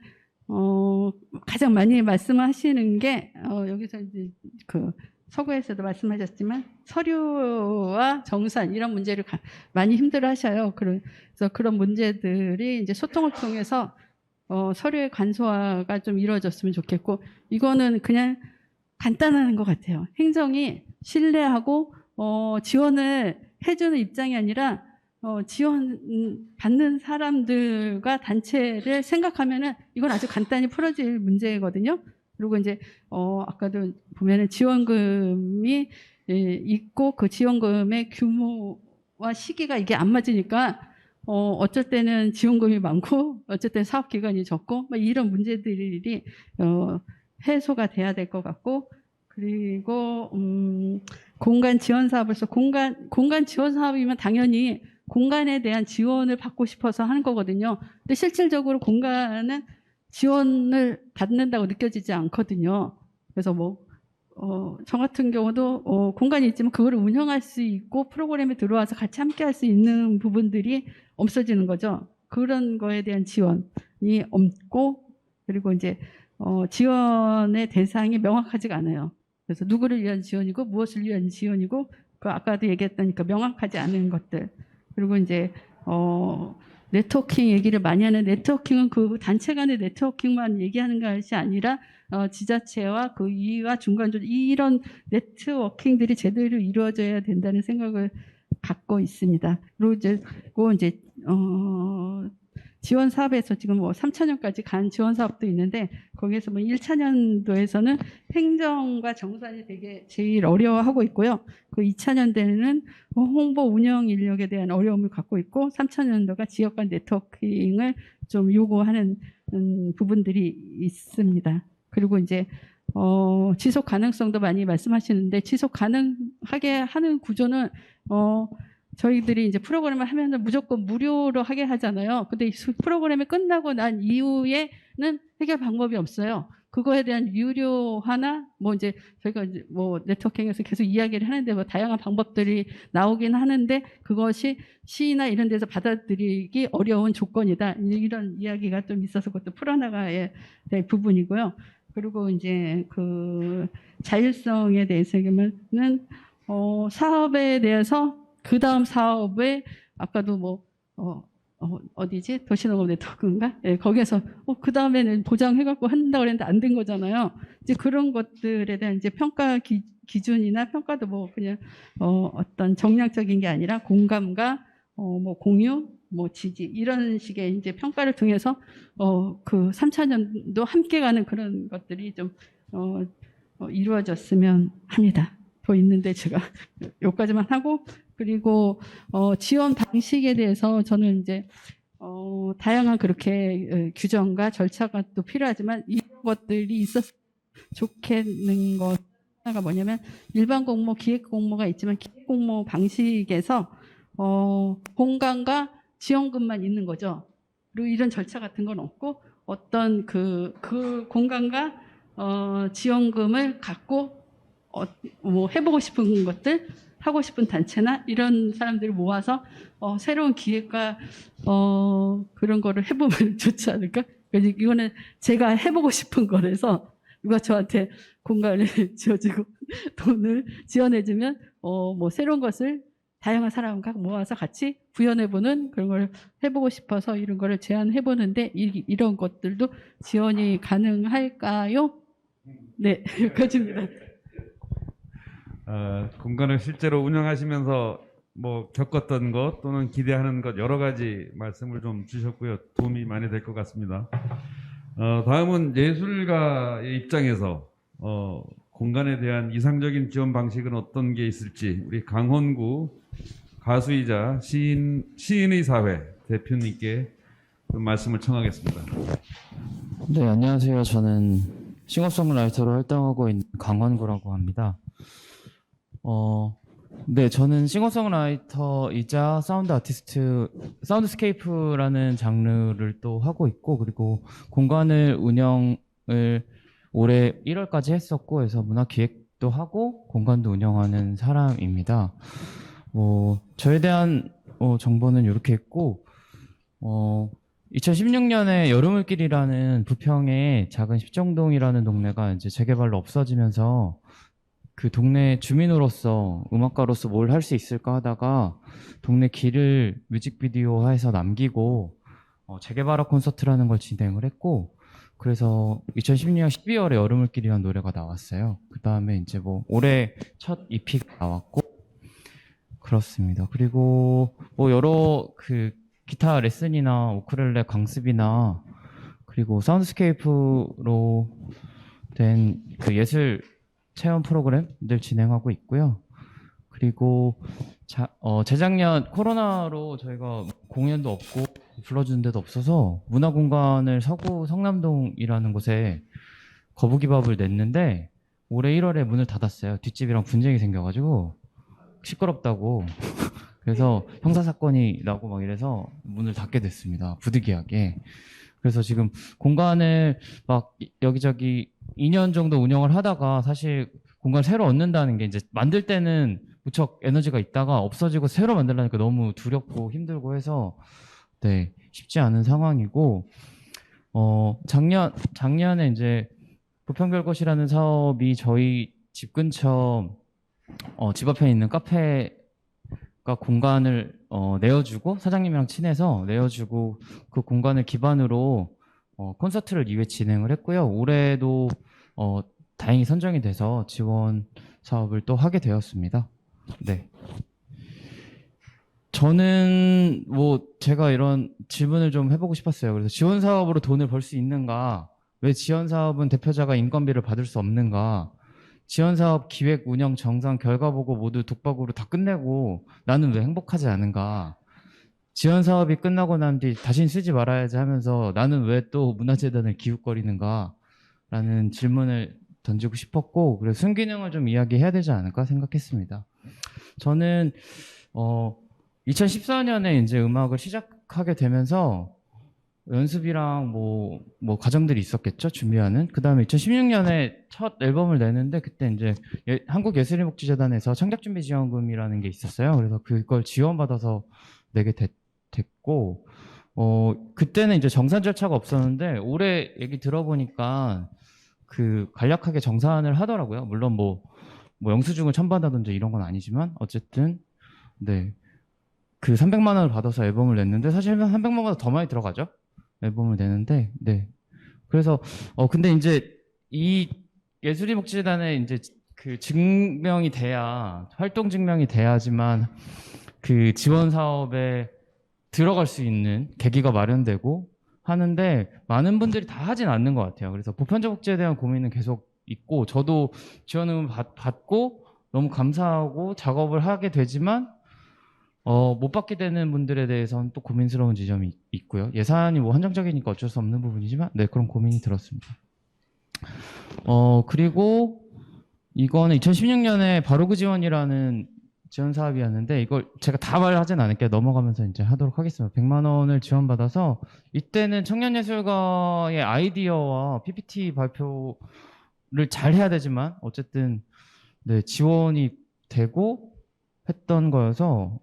가장 많이 말씀하시는 게 여기서 이제 그 서구에서도 말씀하셨지만 서류와 정산 이런 문제를 많이 힘들어하셔요. 그래서 그런 문제들이 이제 소통을 통해서 서류의 간소화가 좀 이루어졌으면 좋겠고 이거는 그냥 간단한 것 같아요. 행정이 신뢰하고 지원을 해주는 입장이 아니라 지원 받는 사람들과 단체를 생각하면은 이건 아주 간단히 풀어질 문제거든요. 그리고 이제 아까도 보면은 지원금이 있고 그 지원금의 규모와 시기가 이게 안 맞으니까 어쩔 때는 지원금이 많고 어쩔 때는 사업 기간이 적고 막 이런 문제들이 해소가 돼야 될 것 같고 그리고 공간 지원 사업으로서 공간 지원 사업이면 당연히 공간에 대한 지원을 받고 싶어서 하는 거거든요. 근데 실질적으로 공간은 지원을 받는다고 느껴지지 않거든요. 그래서 뭐 저 같은 경우도 공간이 있지만 그거를 운영할 수 있고 프로그램에 들어와서 같이 함께 할 수 있는 부분들이 없어지는 거죠. 그런 거에 대한 지원이 없고 그리고 이제 지원의 대상이 명확하지가 않아요. 그래서 누구를 위한 지원이고 무엇을 위한 지원이고 그 아까도 얘기했다니까 명확하지 않은 것들 그리고 이제 네트워킹 얘기를 많이 하는 네트워킹은 그 단체 간의 네트워킹만 얘기하는 것이 아니라 지자체와 그 이와 중간조직 이런 네트워킹들이 제대로 이루어져야 된다는 생각을 갖고 있습니다. 그리고 이제 지원 사업에서 지금 뭐 3차년까지 간 지원 사업도 있는데 거기에서 뭐 1차년도에서는 행정과 정산이 되게 제일 어려워하고 있고요. 그 2차년도에는 홍보 운영 인력에 대한 어려움을 갖고 있고 3차년도가 지역 간 네트워킹을 좀 요구하는 부분들이 있습니다. 그리고 이제 지속 가능성도 많이 말씀하시는데 지속 가능하게 하는 구조는 저희들이 이제 프로그램을 하면은 무조건 무료로 하게 하잖아요. 근데 이 프로그램이 끝나고 난 이후에는 해결 방법이 없어요. 그거에 대한 유료화나 뭐 이제 저희가 이제 뭐 네트워킹에서 계속 이야기를 하는데 뭐 다양한 방법들이 나오긴 하는데 그것이 시나 이런 데서 받아들이기 어려운 조건이다. 이런 이야기가 좀 있어서 그것도 풀어나가야 될 부분이고요. 그리고 이제 그 자율성에 대해서는 사업에 대해서 그 다음 사업에 아까도 뭐 어디지 도시농업 네트워크인가? 예, 거기에서 그 다음에는 보장해갖고 한다고 그랬는데 안 된 거잖아요. 이제 그런 것들에 대한 이제 평가 기준이나 평가도 뭐 그냥 어떤 정량적인 게 아니라 공감과 뭐 공유, 뭐 지지 이런 식의 이제 평가를 통해서 그 3차전도 함께 가는 그런 것들이 좀 이루어졌으면 합니다. 더 있는데 제가 여기까지만 하고 그리고 지원 방식에 대해서 저는 이제 다양한 그렇게 규정과 절차가 또 필요하지만 이런 것들이 있었으면 좋겠는 것 하나가 뭐냐면 일반 공모, 기획 공모가 있지만 기획 공모 방식에서 공간과 지원금만 있는 거죠. 그리고 이런 절차 같은 건 없고 어떤 그 공간과 지원금을 갖고 뭐 해보고 싶은 것들 하고 싶은 단체나 이런 사람들을 모아서 새로운 기획과 그런 거를 해보면 좋지 않을까? 그래서 이거는 제가 해보고 싶은 거라서 누가 저한테 공간을 지어주고 돈을 지원해주면 뭐 새로운 것을 다양한 사람과 모아서 같이 구현해보는 그런 걸 해보고 싶어서 이런 거를 제안해보는데 이런 것들도 지원이 가능할까요? 네, 여기까지입니다. 공간을 실제로 운영하시면서 뭐 겪었던 것 또는 기대하는 것 여러 가지 말씀을 좀 주셨고요. 도움이 많이 될 것 같습니다. 다음은 예술가의 입장에서 공간에 대한 이상적인 지원 방식은 어떤 게 있을지 우리 강원구 가수이자 시인의 사회 대표님께 좀 말씀을 청하겠습니다. 네, 안녕하세요. 저는 싱어송라이터로 활동하고 있는 강원구라고 합니다. 네, 저는 싱어송라이터이자 사운드 아티스트, 사운드스케이프라는 장르를 또 하고 있고, 그리고 공간을 운영을 올해 1월까지 했었고, 해서 문화 기획도 하고, 공간도 운영하는 사람입니다. 저에 대한 정보는 이렇게 있고, 2016년에 여름을길이라는 부평의 작은 십정동이라는 동네가 이제 재개발로 없어지면서 그 동네 주민으로서 음악가로서 뭘 할 수 있을까 하다가 동네 길을 뮤직비디오화해서 남기고 재개발화 콘서트라는 걸 진행을 했고 그래서 2016년 12월에 여름을길이라는 노래가 나왔어요. 그 다음에 이제 뭐 올해 첫 EP가 나왔고 그렇습니다. 그리고 뭐 여러 그 기타 레슨이나 우쿨렐레 강습이나 그리고 사운드스케이프로 된 그 예술 체험 프로그램들 진행하고 있고요. 그리고 재작년 코로나로 저희가 공연도 없고 불러주는 데도 없어서 문화공간을 서구 성남동이라는 곳에 거북이밥을 냈는데 올해 1월에 문을 닫았어요. 뒷집이랑 분쟁이 생겨가지고 시끄럽다고 그래서 형사사건이 나고 막 이래서 문을 닫게 됐습니다. 부득이하게. 그래서 지금 공간을 막 여기저기 2년 정도 운영을 하다가 사실 공간을 새로 얻는다는 게 이제 만들 때는 무척 에너지가 있다가 없어지고 새로 만들려니까 너무 두렵고 힘들고 해서 네, 쉽지 않은 상황이고 작년에 이제 부평별것이라는 사업이 저희 집 근처 집 앞에 있는 카페가 공간을 내어주고 사장님이랑 친해서 내어주고 그 공간을 기반으로 콘서트를 2회 진행을 했고요. 올해도 다행히 선정이 돼서 지원 사업을 또 하게 되었습니다. 네. 저는 뭐 제가 이런 질문을 좀 해보고 싶었어요. 그래서 지원 사업으로 돈을 벌 수 있는가? 왜 지원 사업은 대표자가 인건비를 받을 수 없는가? 지원 사업 기획, 운영, 정상, 결과 보고 모두 독박으로 다 끝내고 나는 왜 행복하지 않은가? 지원 사업이 끝나고 난 뒤 다신 쓰지 말아야지 하면서 나는 왜 또 문화재단을 기웃거리는가? 라는 질문을 던지고 싶었고, 그래서 순기능을 좀 이야기해야 되지 않을까 생각했습니다. 저는 2014년에 이제 음악을 시작하게 되면서 연습이랑 뭐 과정들이 있었겠죠, 준비하는. 그 다음에 2016년에 첫 앨범을 내는데, 그때 이제 한국예술인복지재단에서 창작준비지원금이라는 게 있었어요. 그래서 그걸 지원받아서 내게 됐고, 그때는 이제 정산 절차가 없었는데, 올해 얘기 들어보니까 그 간략하게 정산을 하더라고요. 물론 뭐 영수증을 첨부한다든지 이런 건 아니지만, 어쨌든 네, 그 300만 원을 받아서 앨범을 냈는데, 사실 300만 원보다 더 많이 들어가죠, 앨범을 내는데. 네, 그래서 근데 이제 이 예술인복지재단에 이제 그 증명이 돼야, 활동 증명이 돼야지만 그 지원 사업에 들어갈 수 있는 계기가 마련되고 하는데, 많은 분들이 다 하진 않는 것 같아요. 그래서 보편적 복지에 대한 고민은 계속 있고, 저도 지원을 받고 너무 감사하고 작업을 하게 되지만 못 받게 되는 분들에 대해서는 또 고민스러운 지점이 있고요. 예산이 뭐 한정적이니까 어쩔 수 없는 부분이지만, 네, 그런 고민이 들었습니다. 그리고 이거는 2016년에 바로 그 지원이라는 지원 사업이었는데, 이걸 제가 다 말하진 않을게요. 넘어가면서 이제 하도록 하겠습니다. 100만 원을 지원받아서, 이때는 청년예술가의 아이디어와 PPT 발표를 잘 해야 되지만 어쨌든 네, 지원이 되고 했던 거여서,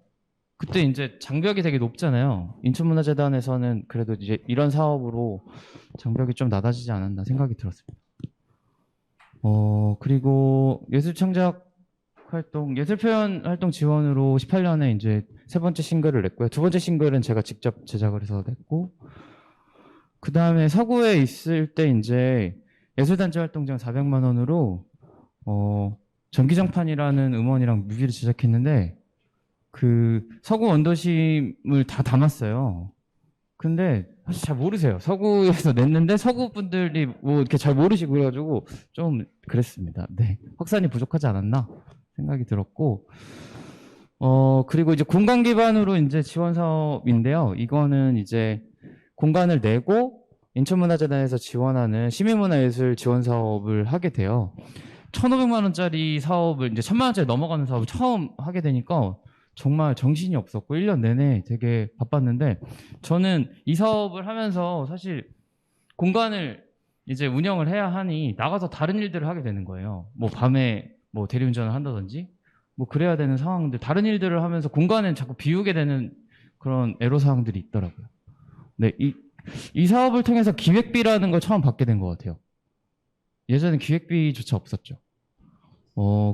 그때 이제 장벽이 되게 높잖아요. 인천문화재단에서는 그래도 이제 이런 사업으로 장벽이 좀 낮아지지 않았나 생각이 들었습니다. 그리고 예술창작 활동, 예술표현 활동 지원으로 18년에 이제 세 번째 싱글을 냈고요. 두 번째 싱글은 제가 직접 제작을 해서 냈고, 그 다음에 서구에 있을 때 이제 예술단지 활동장 400만 원으로 전기장판이라는 음원이랑 뮤비를 제작했는데, 그 서구 원더심을 다 담았어요. 근데 사실 잘 모르세요. 서구에서 냈는데 서구 분들이 뭐 이렇게 잘 모르시고 그래가지고 좀 그랬습니다. 네, 확산이 부족하지 않았나 생각이 들었고, 그리고 이제 공간 기반으로 이제 지원 사업인데요. 이거는 이제 공간을 내고 인천문화재단에서 지원하는 시민문화예술 지원 사업을 하게 돼요. 1,500만 원짜리 사업을 이제 1,000만 원짜리 넘어가는 사업을 처음 하게 되니까 정말 정신이 없었고 1년 내내 되게 바빴는데, 저는 이 사업을 하면서 사실 공간을 이제 운영을 해야 하니 나가서 다른 일들을 하게 되는 거예요. 뭐 밤에 뭐 대리운전을 한다든지 뭐 그래야 되는 상황들, 다른 일들을 하면서 공간을 자꾸 비우게 되는 그런 애로사항들이 있더라고요. 네, 이 사업을 통해서 기획비라는 걸 처음 받게 된 것 같아요. 예전엔 기획비조차 없었죠.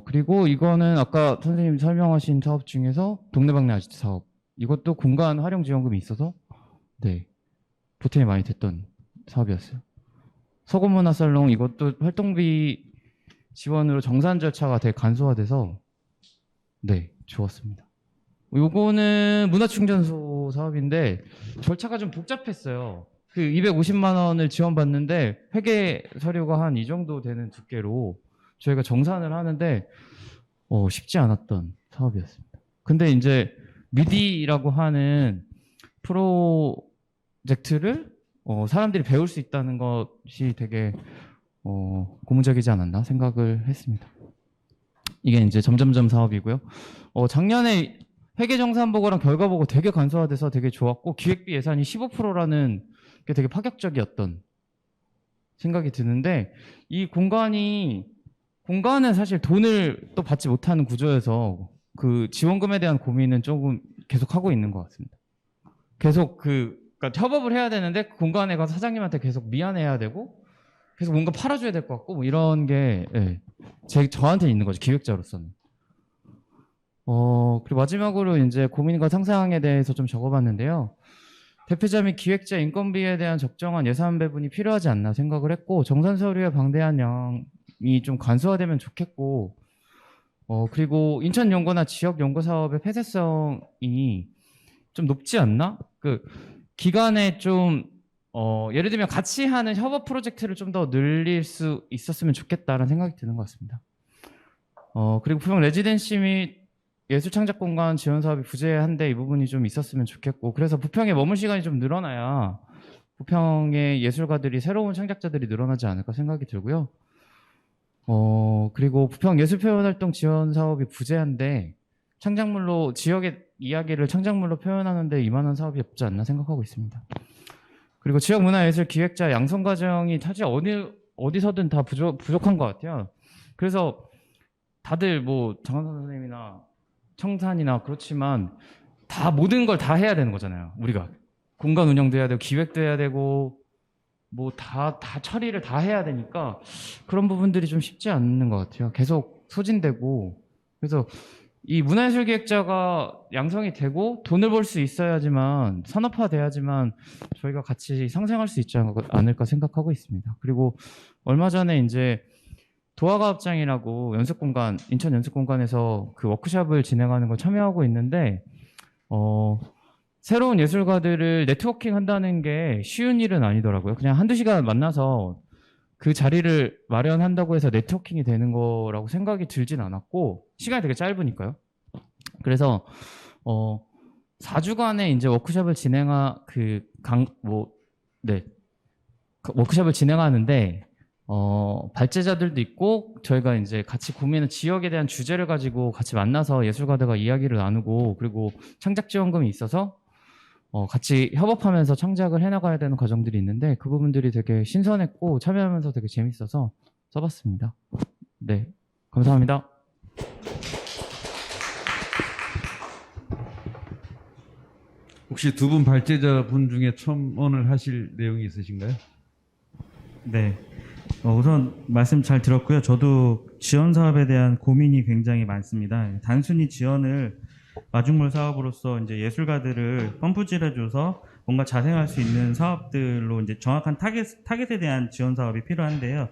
그리고 이거는 아까 선생님이 설명하신 사업 중에서 동네방네 아지트 사업, 이것도 공간 활용 지원금이 있어서 네, 보탬이 많이 됐던 사업이었어요. 서구문화살롱, 이것도 활동비 지원으로 정산 절차가 되게 간소화돼서 네, 좋았습니다. 요거는 문화충전소 사업인데 절차가 좀 복잡했어요. 그 250만 원을 지원받는데 회계 서류가 한 이 정도 되는 두께로 저희가 정산을 하는데 쉽지 않았던 사업이었습니다. 근데 이제 미디라고 하는 프로젝트를 사람들이 배울 수 있다는 것이 되게 고무적이지 않았나 생각을 했습니다. 이게 이제 점점점 사업이고요. 작년에 회계정산보고랑 결과보고 되게 간소화돼서 되게 좋았고, 기획비 예산이 15%라는 게 되게 파격적이었던 생각이 드는데, 이 공간은 사실 돈을 또 받지 못하는 구조여서 그 지원금에 대한 고민은 조금 계속 하고 있는 것 같습니다. 계속 그러니까 협업을 해야 되는데 공간에 가서 사장님한테 계속 미안해야 되고 계속 뭔가 팔아줘야 될 것 같고 뭐 이런 게 저한테 있는 거죠, 기획자로서는. 그리고 마지막으로 이제 고민과 상상에 대해서 좀 적어봤는데요. 대표자 및 기획자 인건비에 대한 적정한 예산 배분이 필요하지 않나 생각을 했고, 정산 서류의 방대한 양이 좀 간소화되면 좋겠고, 그리고 인천 연구나 지역 연구 사업의 폐쇄성이 좀 높지 않나? 그 기간에 좀 예를 들면 같이 하는 협업 프로젝트를 좀 더 늘릴 수 있었으면 좋겠다라는 생각이 드는 것 같습니다. 그리고 부평 레지던시 및 예술창작공간 지원 사업이 부재한데 이 부분이 좀 있었으면 좋겠고, 그래서 부평에 머물 시간이 좀 늘어나야 부평의 예술가들이, 새로운 창작자들이 늘어나지 않을까 생각이 들고요. 그리고 부평 예술표현활동 지원 사업이 부재한데 창작물로 지역의 이야기를 창작물로 표현하는데 이만한 사업이 없지 않나 생각하고 있습니다. 그리고 지역 문화예술 기획자 양성 과정이 사실 어디서든 다 부족한 것 같아요. 그래서 다들 뭐 장한선 선생님이나 청산이나 그렇지만 다 모든 걸 다 해야 되는 거잖아요. 우리가 공간 운영도 해야 되고 기획도 해야 되고 뭐 다 처리를 다 해야 되니까 그런 부분들이 좀 쉽지 않는 것 같아요. 계속 소진되고. 그래서 이 문화예술 기획자가 양성이 되고 돈을 벌 수 있어야지만 산업화돼야지만 저희가 같이 상생할 수 있지 않을까 생각하고 있습니다. 그리고 얼마 전에 이제 도화가업장이라고 연습공간, 인천 연습공간에서 그 워크숍을 진행하는 걸 참여하고 있는데 새로운 예술가들을 네트워킹 한다는 게 쉬운 일은 아니더라고요. 그냥 한두 시간 만나서 그 자리를 마련한다고 해서 네트워킹이 되는 거라고 생각이 들진 않았고 시간이 되게 짧으니까요. 그래서 4주간의 이제 워크숍을 워크숍을 진행하는데 발제자들도 있고 저희가 이제 같이 고민하는 지역에 대한 주제를 가지고 같이 만나서 예술가들과 이야기를 나누고 그리고 창작 지원금이 있어서 같이 협업하면서 창작을 해나가야 되는 과정들이 있는데 그 부분들이 되게 신선했고 참여하면서 되게 재밌어서 써봤습니다. 네, 감사합니다. 혹시 두 분 발제자 분 중에 첨언을 하실 내용이 있으신가요? 네. 우선 말씀 잘 들었고요. 저도 지원 사업에 대한 고민이 굉장히 많습니다. 단순히 지원을 마중물 사업으로서 이제 예술가들을 펌프질해줘서 뭔가 자생할 수 있는 사업들로 이제 정확한 타겟에 대한 지원 사업이 필요한데요.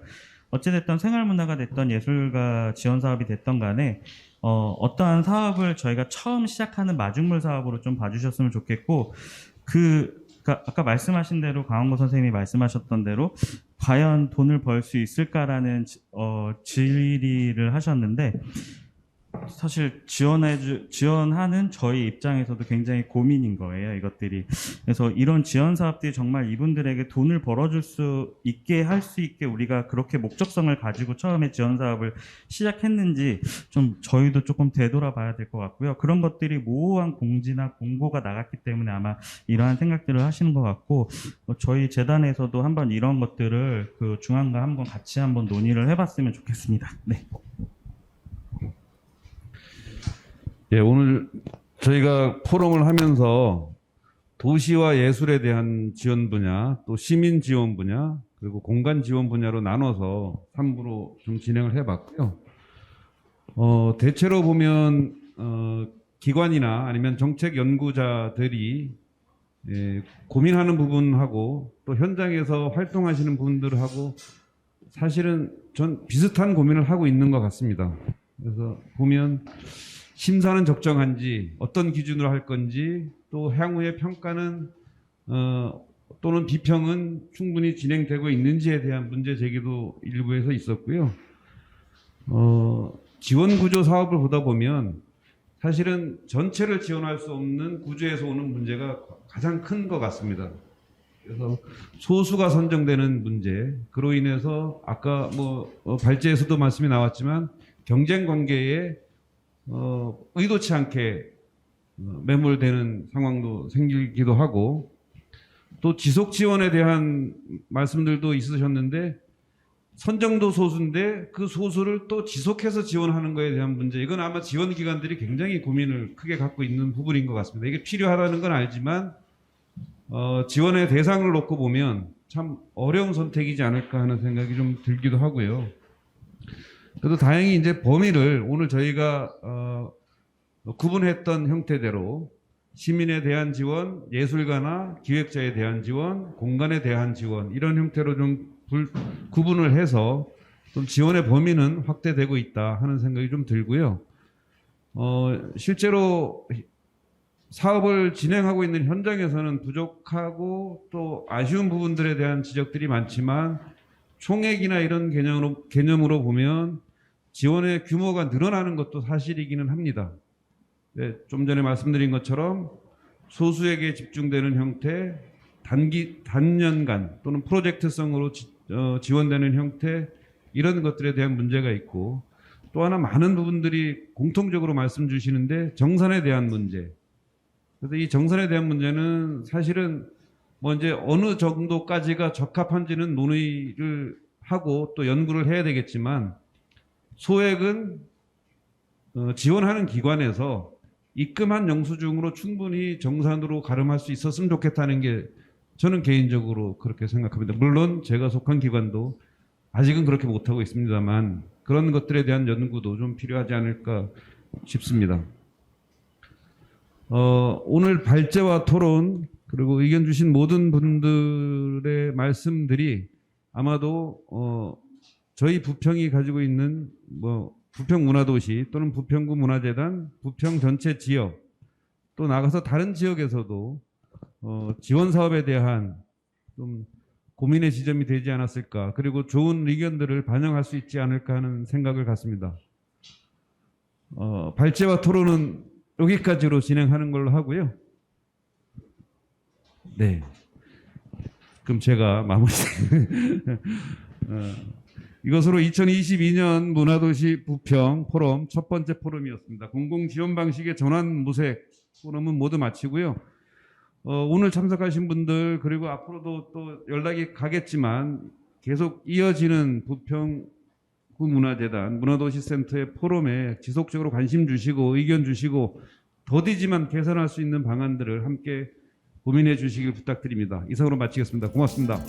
어찌됐든 생활문화가 됐던 예술가 지원 사업이 됐던 간에 어떠한 사업을 저희가 처음 시작하는 마중물 사업으로 좀 봐주셨으면 좋겠고 아까 말씀하신 대로 강원고 선생님이 말씀하셨던 대로 과연 돈을 벌 수 있을까라는 질의를 하셨는데 사실 지원하는 저희 입장에서도 굉장히 고민인 거예요, 이것들이. 그래서 이런 지원 사업들이 정말 이분들에게 돈을 벌어줄 수 있게 할 수 있게 우리가 그렇게 목적성을 가지고 처음에 지원 사업을 시작했는지 좀 저희도 조금 되돌아봐야 될 것 같고요. 그런 것들이 모호한 공지나 공고가 나갔기 때문에 아마 이러한 생각들을 하시는 것 같고 저희 재단에서도 한번 이런 것들을 그 중앙과 한번 같이 한번 논의를 해봤으면 좋겠습니다. 네. 예, 오늘 저희가 포럼을 하면서 도시와 예술에 대한 지원 분야, 또 시민 지원 분야, 그리고 공간 지원 분야로 나눠서 3부로 좀 진행을 해봤고요. 대체로 보면 기관이나 아니면 정책 연구자들이 고민하는 부분하고 또 현장에서 활동하시는 분들하고 사실은 전 비슷한 고민을 하고 있는 것 같습니다. 그래서 보면 심사는 적정한지 어떤 기준으로 할 건지 또 향후의 평가는 또는 비평은 충분히 진행되고 있는지에 대한 문제 제기도 일부에서 있었고요. 지원 구조 사업을 보다 보면 사실은 전체를 지원할 수 없는 구조에서 오는 문제가 가장 큰 것 같습니다. 그래서 소수가 선정되는 문제, 그로 인해서 아까 발제에서도 말씀이 나왔지만 경쟁 관계에 의도치 않게 매몰되는 상황도 생기기도 하고 또 지속 지원에 대한 말씀들도 있으셨는데 선정도 소수인데 그 소수를 또 지속해서 지원하는 것에 대한 문제, 이건 아마 지원 기관들이 굉장히 고민을 크게 갖고 있는 부분인 것 같습니다. 이게 필요하다는 건 알지만 지원의 대상을 놓고 보면 참 어려운 선택이지 않을까 하는 생각이 좀 들기도 하고요. 그래도 다행히 이제 범위를 오늘 저희가 구분했던 형태대로 시민에 대한 지원, 예술가나 기획자에 대한 지원, 공간에 대한 지원 이런 형태로 좀 구분을 해서 좀 지원의 범위는 확대되고 있다 하는 생각이 좀 들고요. 실제로 사업을 진행하고 있는 현장에서는 부족하고 또 아쉬운 부분들에 대한 지적들이 많지만 총액이나 이런 개념으로 보면 지원의 규모가 늘어나는 것도 사실이기는 합니다. 네, 좀 전에 말씀드린 것처럼 소수에게 집중되는 형태, 단년간 또는 프로젝트성으로 지원되는 형태 이런 것들에 대한 문제가 있고, 또 하나 많은 부분들이 공통적으로 말씀 주시는데 정산에 대한 문제. 그래서 이 정산에 대한 문제는 사실은 뭐 이제 어느 정도까지가 적합한지는 논의를 하고 또 연구를 해야 되겠지만, 소액은 지원하는 기관에서 입금한 영수증으로 충분히 정산으로 가름할 수 있었으면 좋겠다는 게 저는 개인적으로 그렇게 생각합니다. 물론 제가 속한 기관도 아직은 그렇게 못하고 있습니다만 그런 것들에 대한 연구도 좀 필요하지 않을까 싶습니다. 오늘 발제와 토론 그리고 의견 주신 모든 분들의 말씀들이 아마도 저희 부평이 가지고 있는 뭐 부평문화도시 또는 부평구 문화재단, 부평 전체 지역, 또 나가서 다른 지역에서도 지원 사업에 대한 좀 고민의 지점이 되지 않았을까, 그리고 좋은 의견들을 반영할 수 있지 않을까 하는 생각을 갖습니다. 발제와 토론은 여기까지로 진행하는 걸로 하고요. 네. 그럼 제가 마무리. 이것으로 2022년 문화도시 부평 포럼 첫 번째 포럼이었습니다. 공공지원 방식의 전환 모색 포럼은 모두 마치고요. 오늘 참석하신 분들 그리고 앞으로도 또 연락이 가겠지만 계속 이어지는 부평구 문화재단 문화도시센터의 포럼에 지속적으로 관심 주시고 의견 주시고 더디지만 개선할 수 있는 방안들을 함께 고민해 주시길 부탁드립니다. 이상으로 마치겠습니다. 고맙습니다.